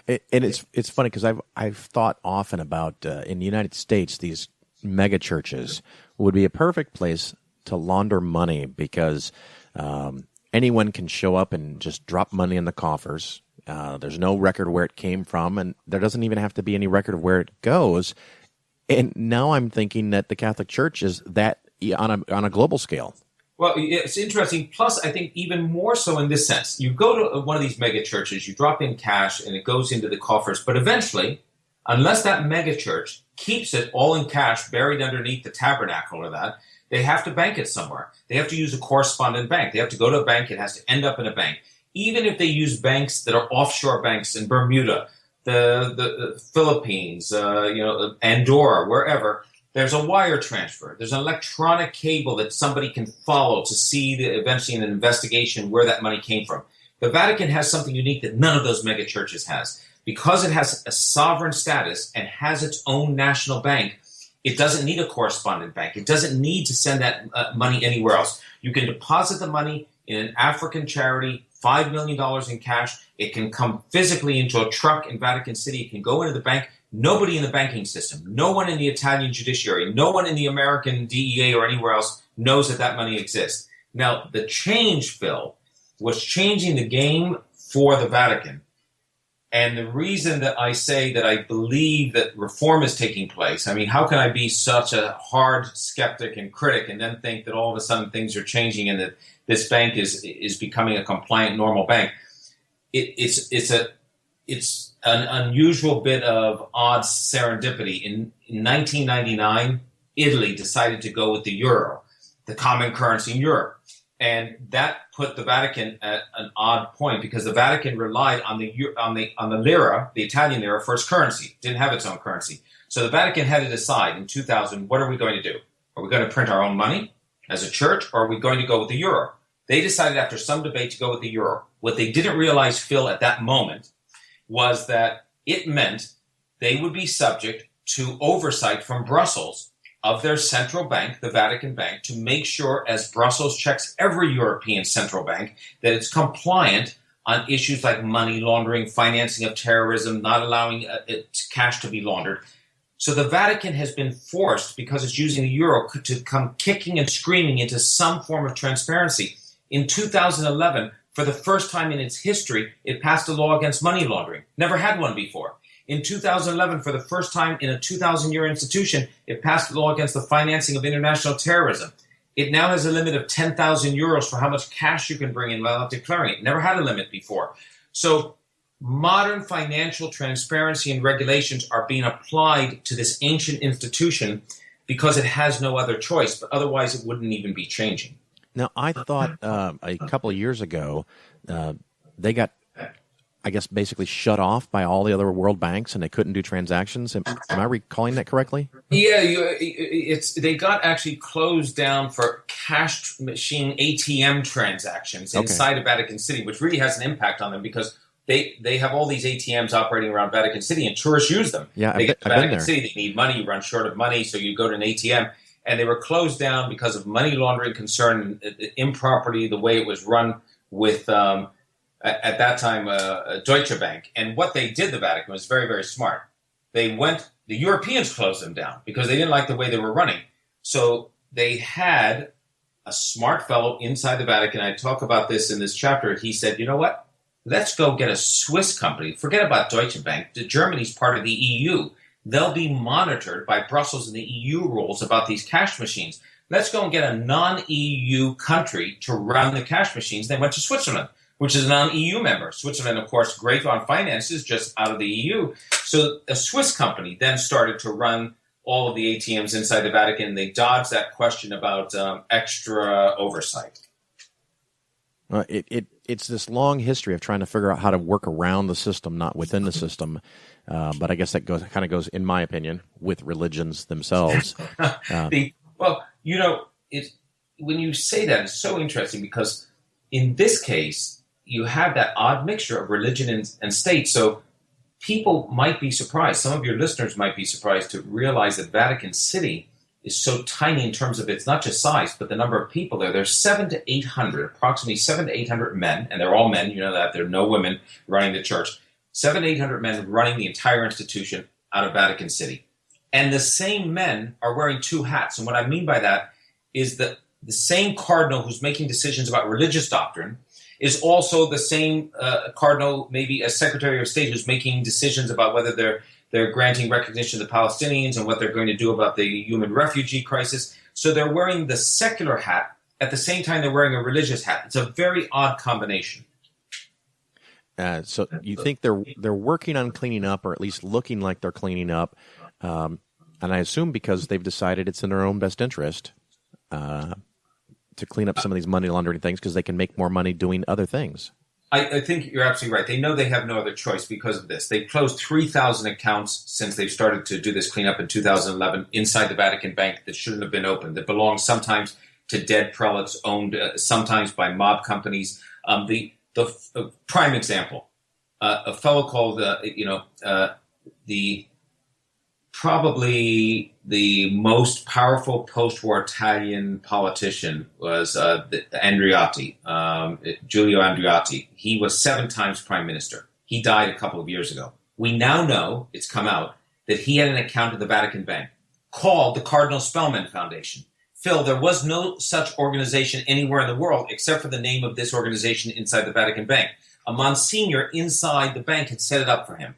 And it's funny because I've thought often about in the United States, these mega churches would be a perfect place to launder money because anyone can show up and just drop money in the coffers. There's no record where it came from, and there doesn't even have to be any record of where it goes. And now I'm thinking that the Catholic Church is that on a global scale. Well, it's interesting. Plus, I think even more so in this sense. You go to one of these mega churches, you drop in cash, and it goes into the coffers. But eventually, unless that mega church keeps it all in cash buried underneath the tabernacle or that, they have to bank it somewhere. They have to use a correspondent bank. They have to go to a bank. It has to end up in a bank. Even if they use banks that are offshore banks in Bermuda, the Philippines, Andorra, wherever, there's a wire transfer. There's an electronic cable that somebody can follow to see eventually in an investigation where that money came from. The Vatican has something unique that none of those mega churches has. Because it has a sovereign status and has its own national bank, it doesn't need a correspondent bank. It doesn't need to send that money anywhere else. You can deposit the money in an African charity, $5 million in cash. It can come physically into a truck in Vatican City. It can go into the bank. Nobody in the banking system, no one in the Italian judiciary, no one in the American DEA or anywhere else knows that money exists. Now, the change, Phil, was changing the game for the Vatican. And the reason that I say that I believe that reform is taking place, I mean, how can I be such a hard skeptic and critic and then think that all of a sudden things are changing and that this bank is becoming a compliant, normal bank? It's an unusual bit of odd serendipity. In 1999, Italy decided to go with the euro, the common currency in Europe. And that put the Vatican at an odd point because the Vatican relied on the lira, the Italian lira, for its currency. Didn't have its own currency. So the Vatican had to decide in 2000, what are we going to do? Are we going to print our own money as a church, or are we going to go with the euro? They decided after some debate to go with the euro. What they didn't realize, Phil, at that moment was that it meant they would be subject to oversight from Brussels of their central bank, the Vatican Bank, to make sure, as Brussels checks every European central bank, that it's compliant on issues like money laundering, financing of terrorism, not allowing cash to be laundered. So the Vatican has been forced, because it's using the euro, to come kicking and screaming into some form of transparency. In 2011, for the first time in its history, it passed a law against money laundering. Never had one before. In 2011, for the first time in a 2,000-year institution, it passed a law against the financing of international terrorism. It now has a limit of 10,000 euros for how much cash you can bring in without declaring it. Never had a limit before. So modern financial transparency and regulations are being applied to this ancient institution because it has no other choice, but otherwise it wouldn't even be changing. Now, I thought a couple of years ago they got, I guess, basically shut off by all the other world banks, and they couldn't do transactions. Am I recalling that correctly? Yeah, they got actually closed down for cash machine ATM transactions inside of Vatican City, which really has an impact on them because they have all these ATMs operating around Vatican City, and tourists use them. Yeah, they get to Vatican City, they need money, you run short of money, so you go to an ATM. And they were closed down because of money laundering concern, improperty, the way it was run with, at that time, Deutsche Bank. And what they did, the Vatican, was very, very smart. the Europeans closed them down because they didn't like the way they were running. So they had a smart fellow inside the Vatican. I talk about this in this chapter. He said, you know what? Let's go get a Swiss company. Forget about Deutsche Bank. Germany's part of the EU. They'll be monitored by Brussels and the EU rules about these cash machines. Let's go and get a non-EU country to run the cash machines. They went to Switzerland, which is a non-EU member. Switzerland, of course, great on finances, just out of the EU. So a Swiss company then started to run all of the ATMs inside the Vatican. They dodged that question about extra oversight. It's this long history of trying to figure out how to work around the system, not within the system. But I guess that kind of goes, in my opinion, with religions themselves. When you say that, it's so interesting because in this case, you have that odd mixture of religion and state. So people might be surprised. Some of your listeners might be surprised to realize that Vatican City is so tiny in terms of its not just size, but the number of people there. There's 700 to 800, approximately 700 to 800 men, and they're all men. You know that. There are no women running the church. 700 to 800 men running the entire institution out of Vatican City. And the same men are wearing two hats. And what I mean by that is that the same cardinal who's making decisions about religious doctrine is also the same cardinal, maybe a secretary of state, who's making decisions about whether they're granting recognition to the Palestinians and what they're going to do about the human refugee crisis. So they're wearing the secular hat at the same time they're wearing a religious hat. It's a very odd combination. So you think they're working on cleaning up, or at least looking like they're cleaning up, and I assume because they've decided it's in their own best interest to clean up some of these money laundering things because they can make more money doing other things. I think you're absolutely right. They know they have no other choice because of this. They've closed 3,000 accounts since they've started to do this cleanup in 2011 inside the Vatican Bank that shouldn't have been opened, that belong sometimes to dead prelates, owned sometimes by mob companies. The prime example, a fellow called, probably the most powerful post-war Italian politician was Andreotti, Giulio Andreotti. He was 7 times prime minister. He died a couple of years ago. We now know, it's come out, that he had an account at the Vatican Bank called the Cardinal Spellman Foundation. Phil, there was no such organization anywhere in the world except for the name of this organization inside the Vatican Bank. A Monsignor inside the bank had set it up for him.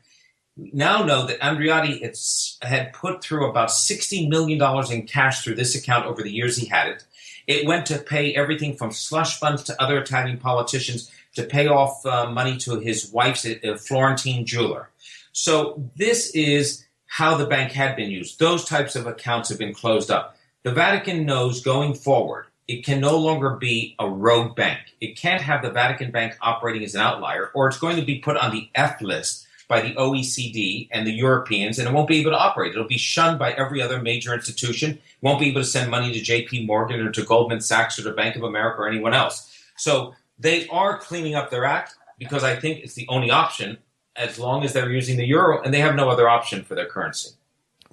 We now know that Andreotti had put through about $60 million in cash through this account over the years he had it. It went to pay everything from slush funds to other Italian politicians to pay off money to his wife's Florentine jeweler. So this is how the bank had been used. Those types of accounts have been closed up. The Vatican knows going forward it can no longer be a rogue bank. It can't have the Vatican Bank operating as an outlier, or it's going to be put on the F list by the OECD and the Europeans, and it won't be able to operate. It'll be shunned by every other major institution, won't be able to send money to JP Morgan or to Goldman Sachs or to Bank of America or anyone else. So they are cleaning up their act because I think it's the only option as long as they're using the euro, and they have no other option for their currency.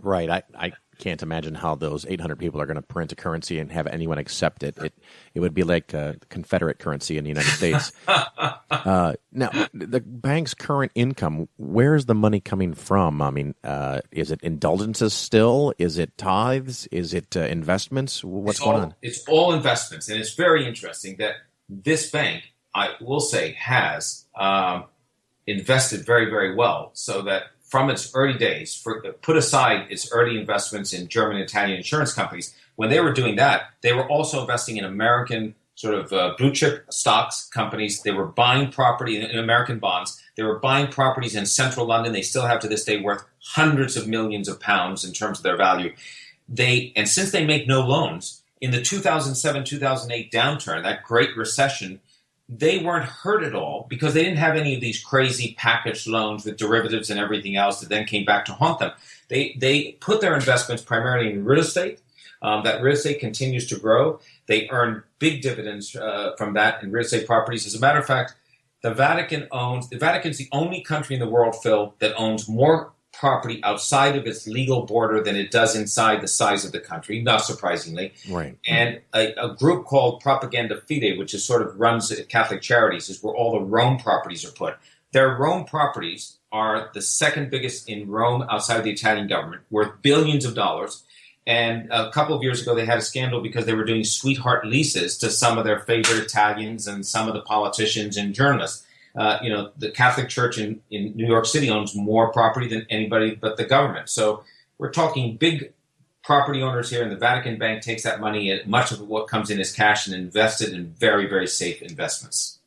Right. I can't imagine how those 800 people are going to print a currency and have anyone accept it. It would be like a Confederate currency in the United States. Now, the bank's current income, where's the money coming from? I mean, is it indulgences still? Is it tithes? Is it investments? What's going on? It's all investments, and it's very interesting that this bank, I will say, has invested very, very well, so that from its early days, put aside its early investments in German and Italian insurance companies, when they were doing that, they were also investing in American sort of blue chip stocks companies. They were buying property in American bonds. They were buying properties in central London. They still have to this day worth hundreds of millions of pounds in terms of their value. And since they make no loans, in the 2007-2008 downturn, that great recession, they weren't hurt at all because they didn't have any of these crazy packaged loans with derivatives and everything else that then came back to haunt them. They put their investments primarily in real estate. That real estate continues to grow. They earn big dividends from that in real estate properties. As a matter of fact, the Vatican's the only country in the world, Phil, that owns more property outside of its legal border than it does inside the size of the country, not surprisingly. Right. And a group called Propaganda Fide, which is sort of runs Catholic Charities, is where all the Rome properties are put. Their Rome properties are the second biggest in Rome outside of the Italian government, worth billions of dollars. And a couple of years ago, they had a scandal because they were doing sweetheart leases to some of their favorite Italians and some of the politicians and journalists. The Catholic Church in New York City owns more property than anybody but the government. So we're talking big property owners here, and the Vatican Bank takes that money, and much of what comes in is cash, and invests it in very, very safe investments.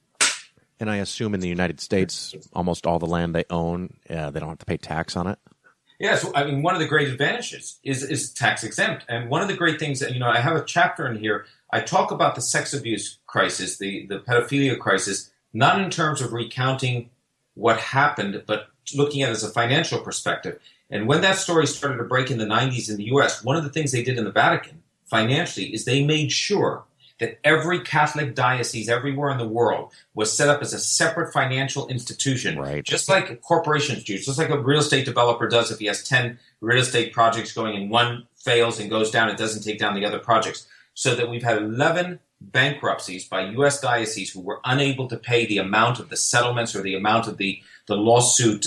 And I assume in the United States, almost all the land they own, they don't have to pay tax on it? Yes, I mean, one of the great advantages is tax exempt. And one of the great things that, I have a chapter in here, I talk about the sex abuse crisis, the pedophilia crisis, not in terms of recounting what happened, but looking at it as a financial perspective. And when that story started to break in the 90s in the U.S., one of the things they did in the Vatican financially is they made sure that every Catholic diocese everywhere in the world was set up as a separate financial institution, right, just like corporations do, just like a real estate developer does. If he has 10 real estate projects going and one fails and goes down, it doesn't take down the other projects. So that we've had 11 bankruptcies by U.S. dioceses who were unable to pay the amount of the settlements or the amount of the lawsuit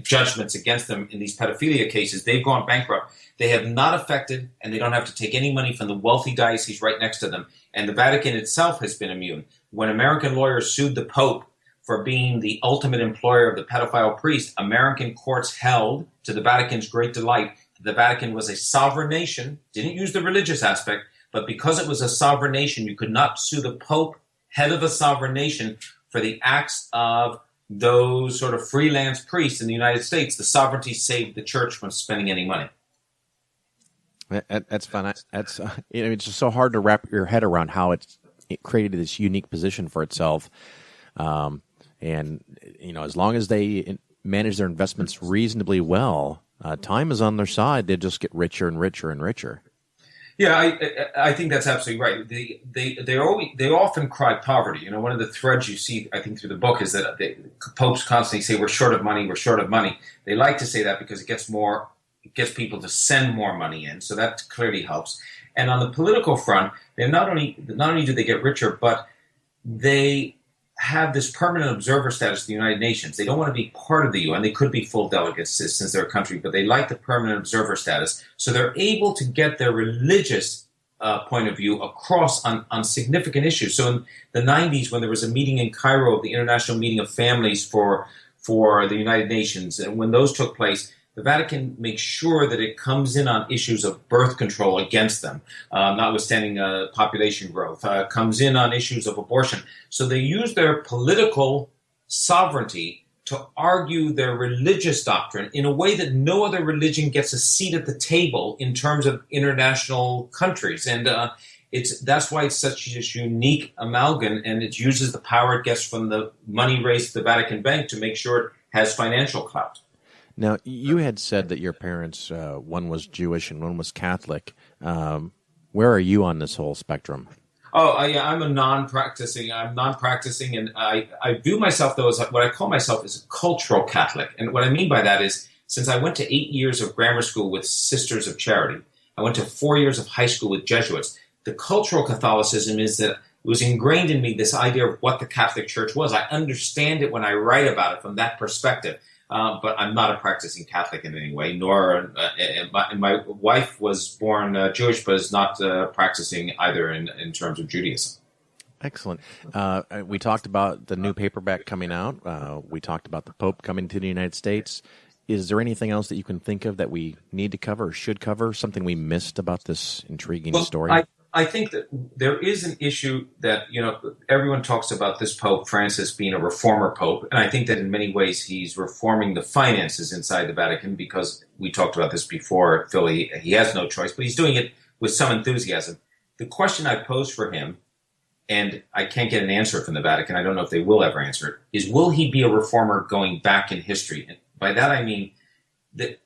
judgments against them in these pedophilia cases. They've gone bankrupt. They have not affected, and they don't have to take any money from the wealthy diocese right next to them. And the Vatican itself has been immune. When American lawyers sued the Pope for being the ultimate employer of the pedophile priest, American courts held, to the Vatican's great delight, that the Vatican was a sovereign nation, didn't use the religious aspect, but because it was a sovereign nation, you could not sue the Pope, head of a sovereign nation, for the acts of those sort of freelance priests in the United States. The sovereignty saved the church from spending any money. That's fun. It's just so hard to wrap your head around how it created this unique position for itself. As long as they manage their investments reasonably well, time is on their side. They just get richer and richer and richer. Yeah, I think that's absolutely right. They often cry poverty. One of the threads you see, I think, through the book is that the popes constantly say, we're short of money, we're short of money. They like to say that because it gets people to send more money in, so that clearly helps. And on the political front, they not only do they get richer, but they have this permanent observer status of the United Nations. They don't want to be part of the UN. They could be full delegates since they're a country, but they like the permanent observer status. So they're able to get their religious point of view across on significant issues. So in the 90s, when there was a meeting in Cairo, the International Meeting of Families for the United Nations, and when those took place, the Vatican makes sure that it comes in on issues of birth control against them, notwithstanding population growth, comes in on issues of abortion. So they use their political sovereignty to argue their religious doctrine in a way that no other religion gets a seat at the table in terms of international countries. And that's why it's such a unique amalgam, and it uses the power it gets from the money raised at the Vatican Bank to make sure it has financial clout. Now, you had said that your parents, one was Jewish and one was Catholic. Where are you on this whole spectrum? I'm non-practicing, and I view myself, though, as what I call myself is a cultural Catholic. And what I mean by that is, since I went to 8 years of grammar school with Sisters of Charity, I went to 4 years of high school with Jesuits. The cultural Catholicism is that it was ingrained in me, this idea of what the Catholic Church was. I understand it when I write about it from that perspective. But I'm not a practicing Catholic in any way, nor my wife was born Jewish, but is not practicing either in terms of Judaism. Excellent. We talked about the new paperback coming out. We talked about the Pope coming to the United States. Is there anything else that you can think of that we need to cover or should cover, something we missed about this intriguing story? I think that there is an issue that, everyone talks about this Pope, Francis, being a reformer Pope. And I think that in many ways he's reforming the finances inside the Vatican, because we talked about this before, Phil, he has no choice, but he's doing it with some enthusiasm. The question I pose for him, and I can't get an answer from the Vatican, I don't know if they will ever answer it, is will he be a reformer going back in history? And by that I mean that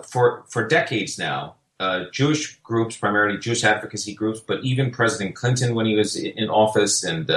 for decades now, Jewish groups, primarily Jewish advocacy groups, but even President Clinton, when he was in office, and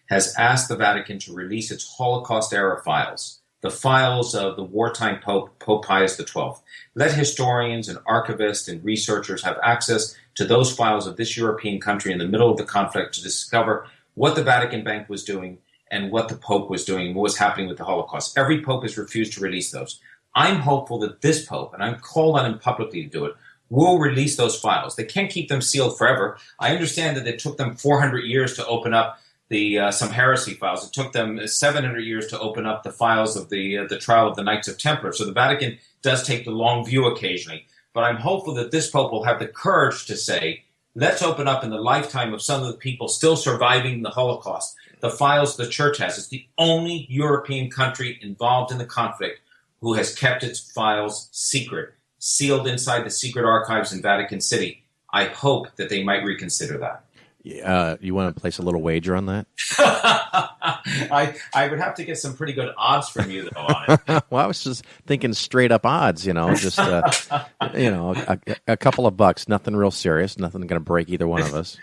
has asked the Vatican to release its Holocaust-era files, the files of the wartime Pope, Pope Pius XII. Let historians and archivists and researchers have access to those files of this European country in the middle of the conflict to discover what the Vatican Bank was doing and what the Pope was doing, what was happening with the Holocaust. Every Pope has refused to release those. I'm hopeful that this Pope, and I'm called on him publicly to do it, will release those files. They can't keep them sealed forever. I understand that it took them 400 years to open up some heresy files. It took them 700 years to open up the files of the trial of the Knights of Templar. So the Vatican does take the long view occasionally. But I'm hopeful that this Pope will have the courage to say, let's open up in the lifetime of some of the people still surviving the Holocaust, the files the Church has. It's the only European country involved in the conflict who has kept its files secret, sealed inside the secret archives in Vatican City. I hope that they might reconsider that. You want to place a little wager on that? I would have to get some pretty good odds from you, though, on it. Well, I was just thinking straight up odds, just, a couple of bucks, nothing real serious, nothing going to break either one of us.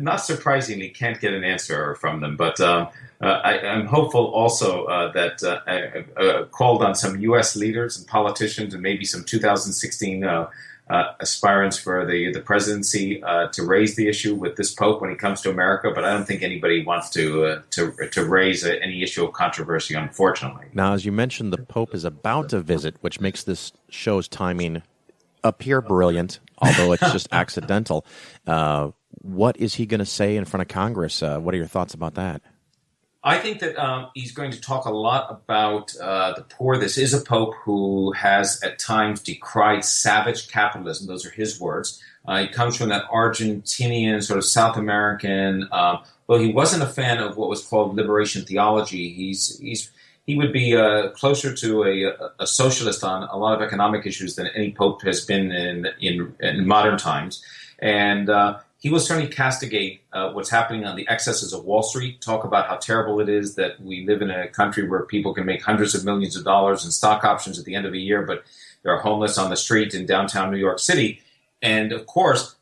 Not surprisingly, can't get an answer from them, but I'm hopeful also that I called on some U.S. leaders and politicians and maybe some 2016 aspirants for the presidency to raise the issue with this Pope when he comes to America, but I don't think anybody wants to raise any issue of controversy, unfortunately. Now, as you mentioned, the Pope is about to visit, which makes this show's timing appear brilliant, although it's just accidental. What is he going to say in front of Congress? What are your thoughts about that? I think that he's going to talk a lot about the poor. This is a Pope who has at times decried savage capitalism. Those are his words. He comes from that Argentinian, sort of South American, well, he wasn't a fan of what was called liberation theology. He would be closer to a socialist on a lot of economic issues than any Pope has been in modern times. And he will certainly castigate what's happening on the excesses of Wall Street, talk about how terrible it is that we live in a country where people can make hundreds of millions of dollars in stock options at the end of a year, but they're homeless on the street in downtown New York City. And, of course,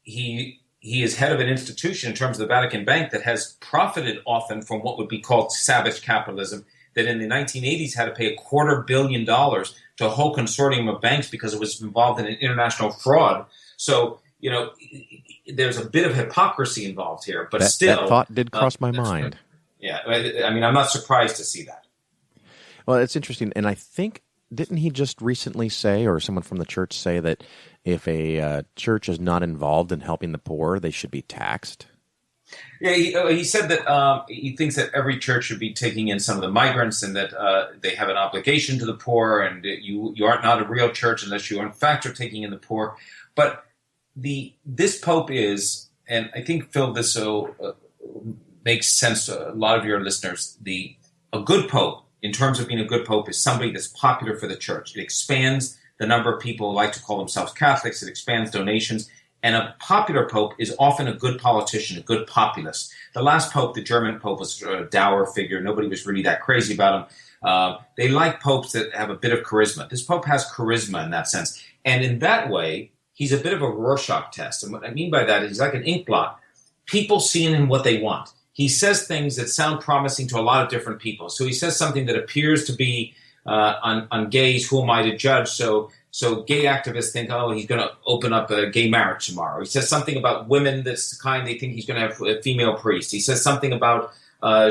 he is head of an institution in terms of the Vatican Bank that has profited often from what would be called savage capitalism, that in the 1980s had to pay $250 million to a whole consortium of banks because it was involved in an international fraud. So, there's a bit of hypocrisy involved here, but still... That thought did cross my mind. Yeah, I mean, I'm not surprised to see that. Well, it's interesting, and I think, didn't he just recently say, or someone from the church say, that if a church is not involved in helping the poor, they should be taxed? Yeah, he said that he thinks that every church should be taking in some of the migrants and that they have an obligation to the poor, and you are not a real church unless you, in fact, are taking in the poor. But this Pope is, and I think, Phil, this makes sense to a lot of your listeners, a good Pope, in terms of being a good Pope, is somebody that's popular for the church. It expands the number of people who like to call themselves Catholics. It expands donations. And a popular Pope is often a good politician, a good populist. The last Pope, the German Pope, was a dour figure. Nobody was really that crazy about him. They like popes that have a bit of charisma. This Pope has charisma in that sense. And in that way, he's a bit of a Rorschach test. And what I mean by that is he's like an ink blot. People see in him what they want. He says things that sound promising to a lot of different people. So he says something that appears to be on gays, who am I to judge? So gay activists think, oh, he's going to open up a gay marriage tomorrow. He says something about women that's the kind they think he's going to have a female priest. He says something about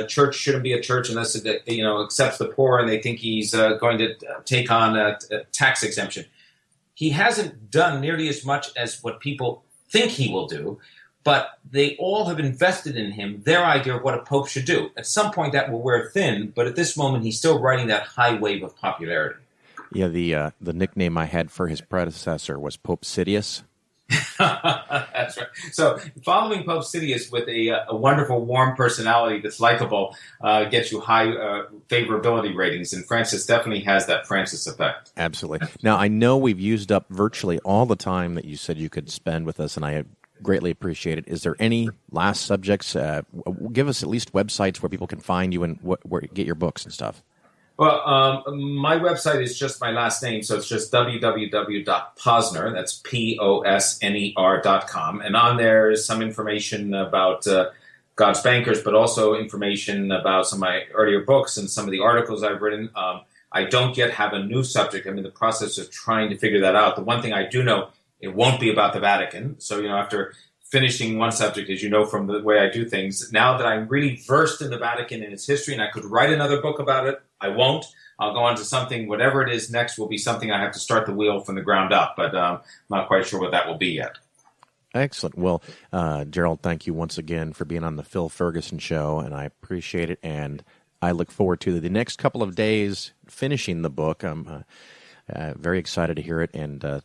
church shouldn't be a church unless it accepts the poor, and they think he's going to take on a tax exemption. He hasn't done nearly as much as what people think he will do, but they all have invested in him their idea of what a pope should do. At some point that will wear thin, but at this moment he's still riding that high wave of popularity. Yeah, the nickname I had for his predecessor was Pope Sidious. That's right. So following Pope Sidious with a wonderful, warm personality that's likable gets you high favorability ratings, and Francis definitely has that Francis effect. Absolutely. Now, I know we've used up virtually all the time that you said you could spend with us, and I greatly appreciate it. Is there any last subjects? Give us at least websites where people can find you and where get your books and stuff. Well, my website is just my last name, so it's just www.posner, that's POSNER.com. And on there is some information about God's Bankers, but also information about some of my earlier books and some of the articles I've written. I don't yet have a new subject. I'm in the process of trying to figure that out. The one thing I do know, it won't be about the Vatican. So, after finishing one subject, as you know from the way I do things. Now that I'm really versed in the Vatican and its history, and I could write another book about it, I won't. I'll go on to something, whatever it is next will be something I have to start the wheel from the ground up, but I'm not quite sure what that will be yet. Excellent. Well, Gerald, thank you once again for being on the Phil Ferguson Show, and I appreciate it, and I look forward to the next couple of days finishing the book. I'm very excited to hear it, and the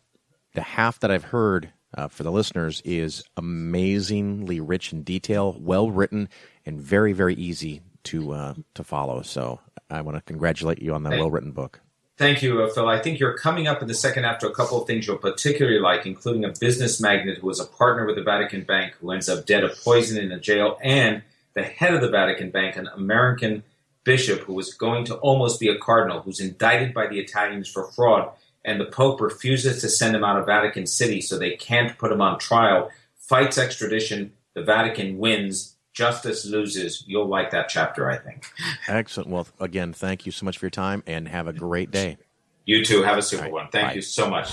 half that I've heard for the listeners is amazingly rich in detail, well written, and very, very easy to follow. So I want to congratulate you on that well-written book. Thank you, Phil. I think you're coming up in the second after a couple of things you'll particularly like, including a business magnate who was a partner with the Vatican Bank who ends up dead of poison in a jail, and the head of the Vatican Bank, an American bishop who was going to almost be a cardinal, who's indicted by the Italians for fraud, and the Pope refuses to send him out of Vatican City so they can't put him on trial, fights extradition, the Vatican wins, justice loses. You'll like that chapter, I think. Excellent. Well, again, thank you so much for your time, and have a great day. You too. Have a super one. Thank you so much.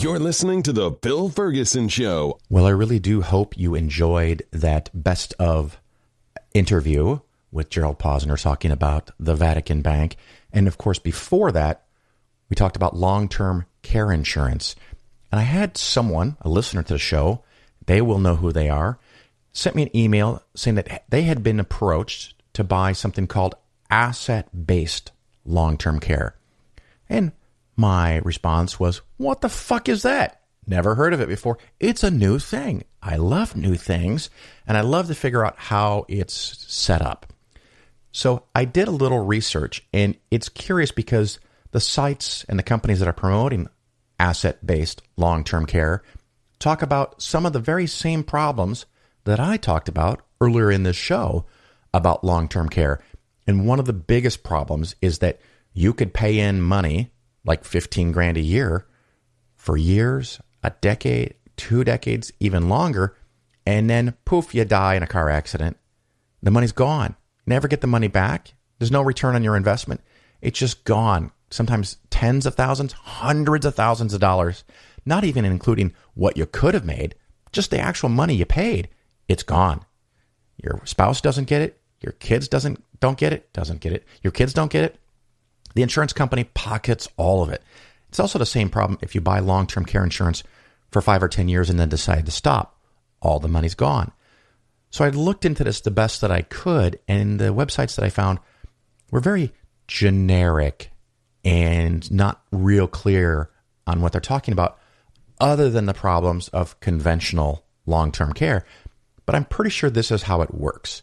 You're listening to The Bill Ferguson Show. Well, I really do hope you enjoyed that best of interview with Gerald Posner talking about the Vatican Bank. And of course, before that, we talked about long-term care insurance. And I had someone, a listener to the show, they will know who they are, sent me an email saying that they had been approached to buy something called asset-based long-term care. And my response was, what the fuck is that? Never heard of it before. It's a new thing. I love new things, and I love to figure out how it's set up. So I did a little research, and it's curious because the sites and the companies that are promoting asset-based long-term care talk about some of the very same problems that I talked about earlier in this show about long-term care. And one of the biggest problems is that you could pay in money, like $15,000 a year, for years, a decade, 2 decades, even longer, and then poof, you die in a car accident. The money's gone. Never get the money back. There's no return on your investment. It's just gone. Sometimes tens of thousands, hundreds of thousands of dollars, not even including what you could have made, just the actual money you paid. It's gone. Your spouse doesn't get it. Your kids don't get it. Your kids don't get it. The insurance company pockets all of it. It's also the same problem if you buy long-term care insurance for 5 or 10 years and then decide to stop. All the money's gone. So I looked into this the best that I could, and the websites that I found were very generic and not real clear on what they're talking about, other than the problems of conventional long-term care. But I'm pretty sure this is how it works.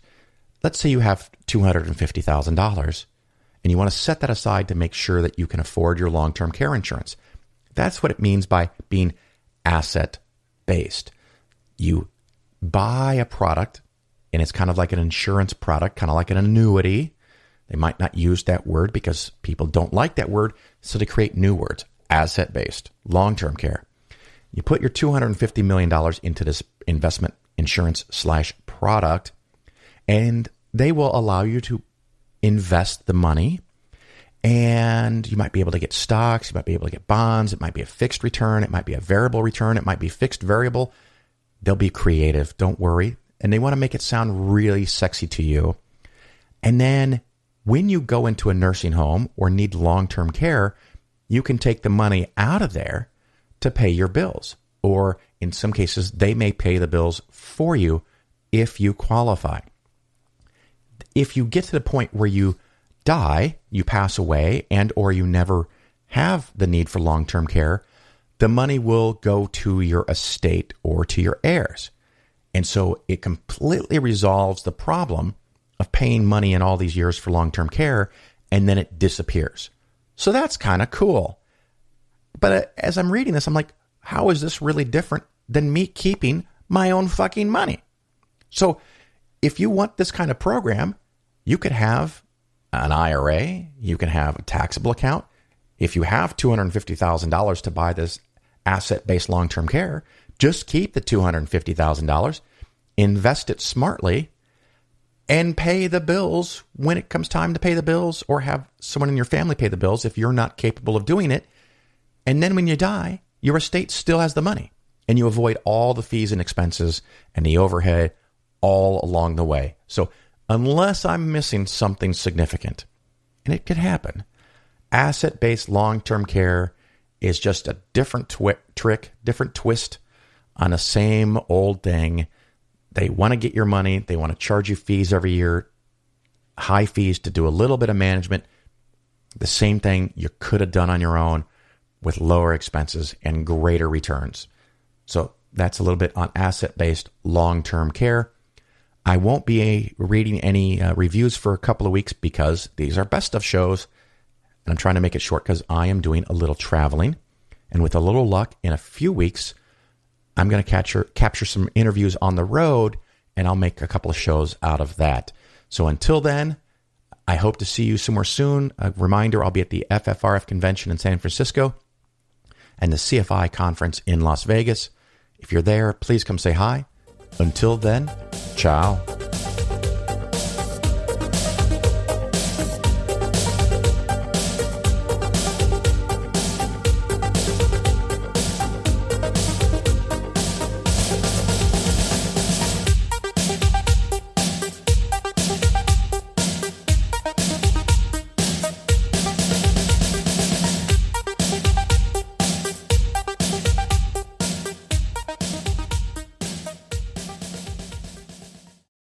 Let's say you have $250,000 and you want to set that aside to make sure that you can afford your long-term care insurance. That's what it means by being asset-based. You buy a product, and it's kind of like an insurance product, kind of like an annuity. They might not use that word because people don't like that word, so they create new words. Asset-based, long-term care. You put your $250 million into this investment insurance / product, and they will allow you to invest the money, and you might be able to get stocks, you might be able to get bonds, it might be a fixed return, it might be a variable return, it might be fixed variable. They'll be creative, don't worry. And they want to make it sound really sexy to you. And then when you go into a nursing home or need long-term care, you can take the money out of there to pay your bills. Or in some cases, they may pay the bills for you if you qualify. If you get to the point where you die, you pass away, and or you never have the need for long-term care, the money will go to your estate or to your heirs. And so it completely resolves the problem of paying money in all these years for long-term care, and then it disappears. So that's kind of cool. But as I'm reading this, I'm like, how is this really different than me keeping my own fucking money? So if you want this kind of program, you could have an IRA, you can have a taxable account. If you have $250,000 to buy this asset-based long-term care, just keep the $250,000, invest it smartly, and pay the bills when it comes time to pay the bills, or have someone in your family pay the bills if you're not capable of doing it. And then when you die, your estate still has the money, and you avoid all the fees and expenses and the overhead all along the way. So unless I'm missing something significant, and it could happen, asset-based long-term care is just a different trick, different twist on the same old thing. They want to get your money. They want to charge you fees every year, high fees to do a little bit of management. The same thing you could have done on your own with lower expenses and greater returns. So that's a little bit on asset-based long-term care. I won't be reading any reviews for a couple of weeks because these are best of shows. And I'm trying to make it short because I am doing a little traveling. And with a little luck, in a few weeks, I'm going to capture some interviews on the road, and I'll make a couple of shows out of that. So until then, I hope to see you somewhere soon. A reminder, I'll be at the FFRF convention in San Francisco and the CFI conference in Las Vegas. If you're there, please come say hi. Until then, ciao.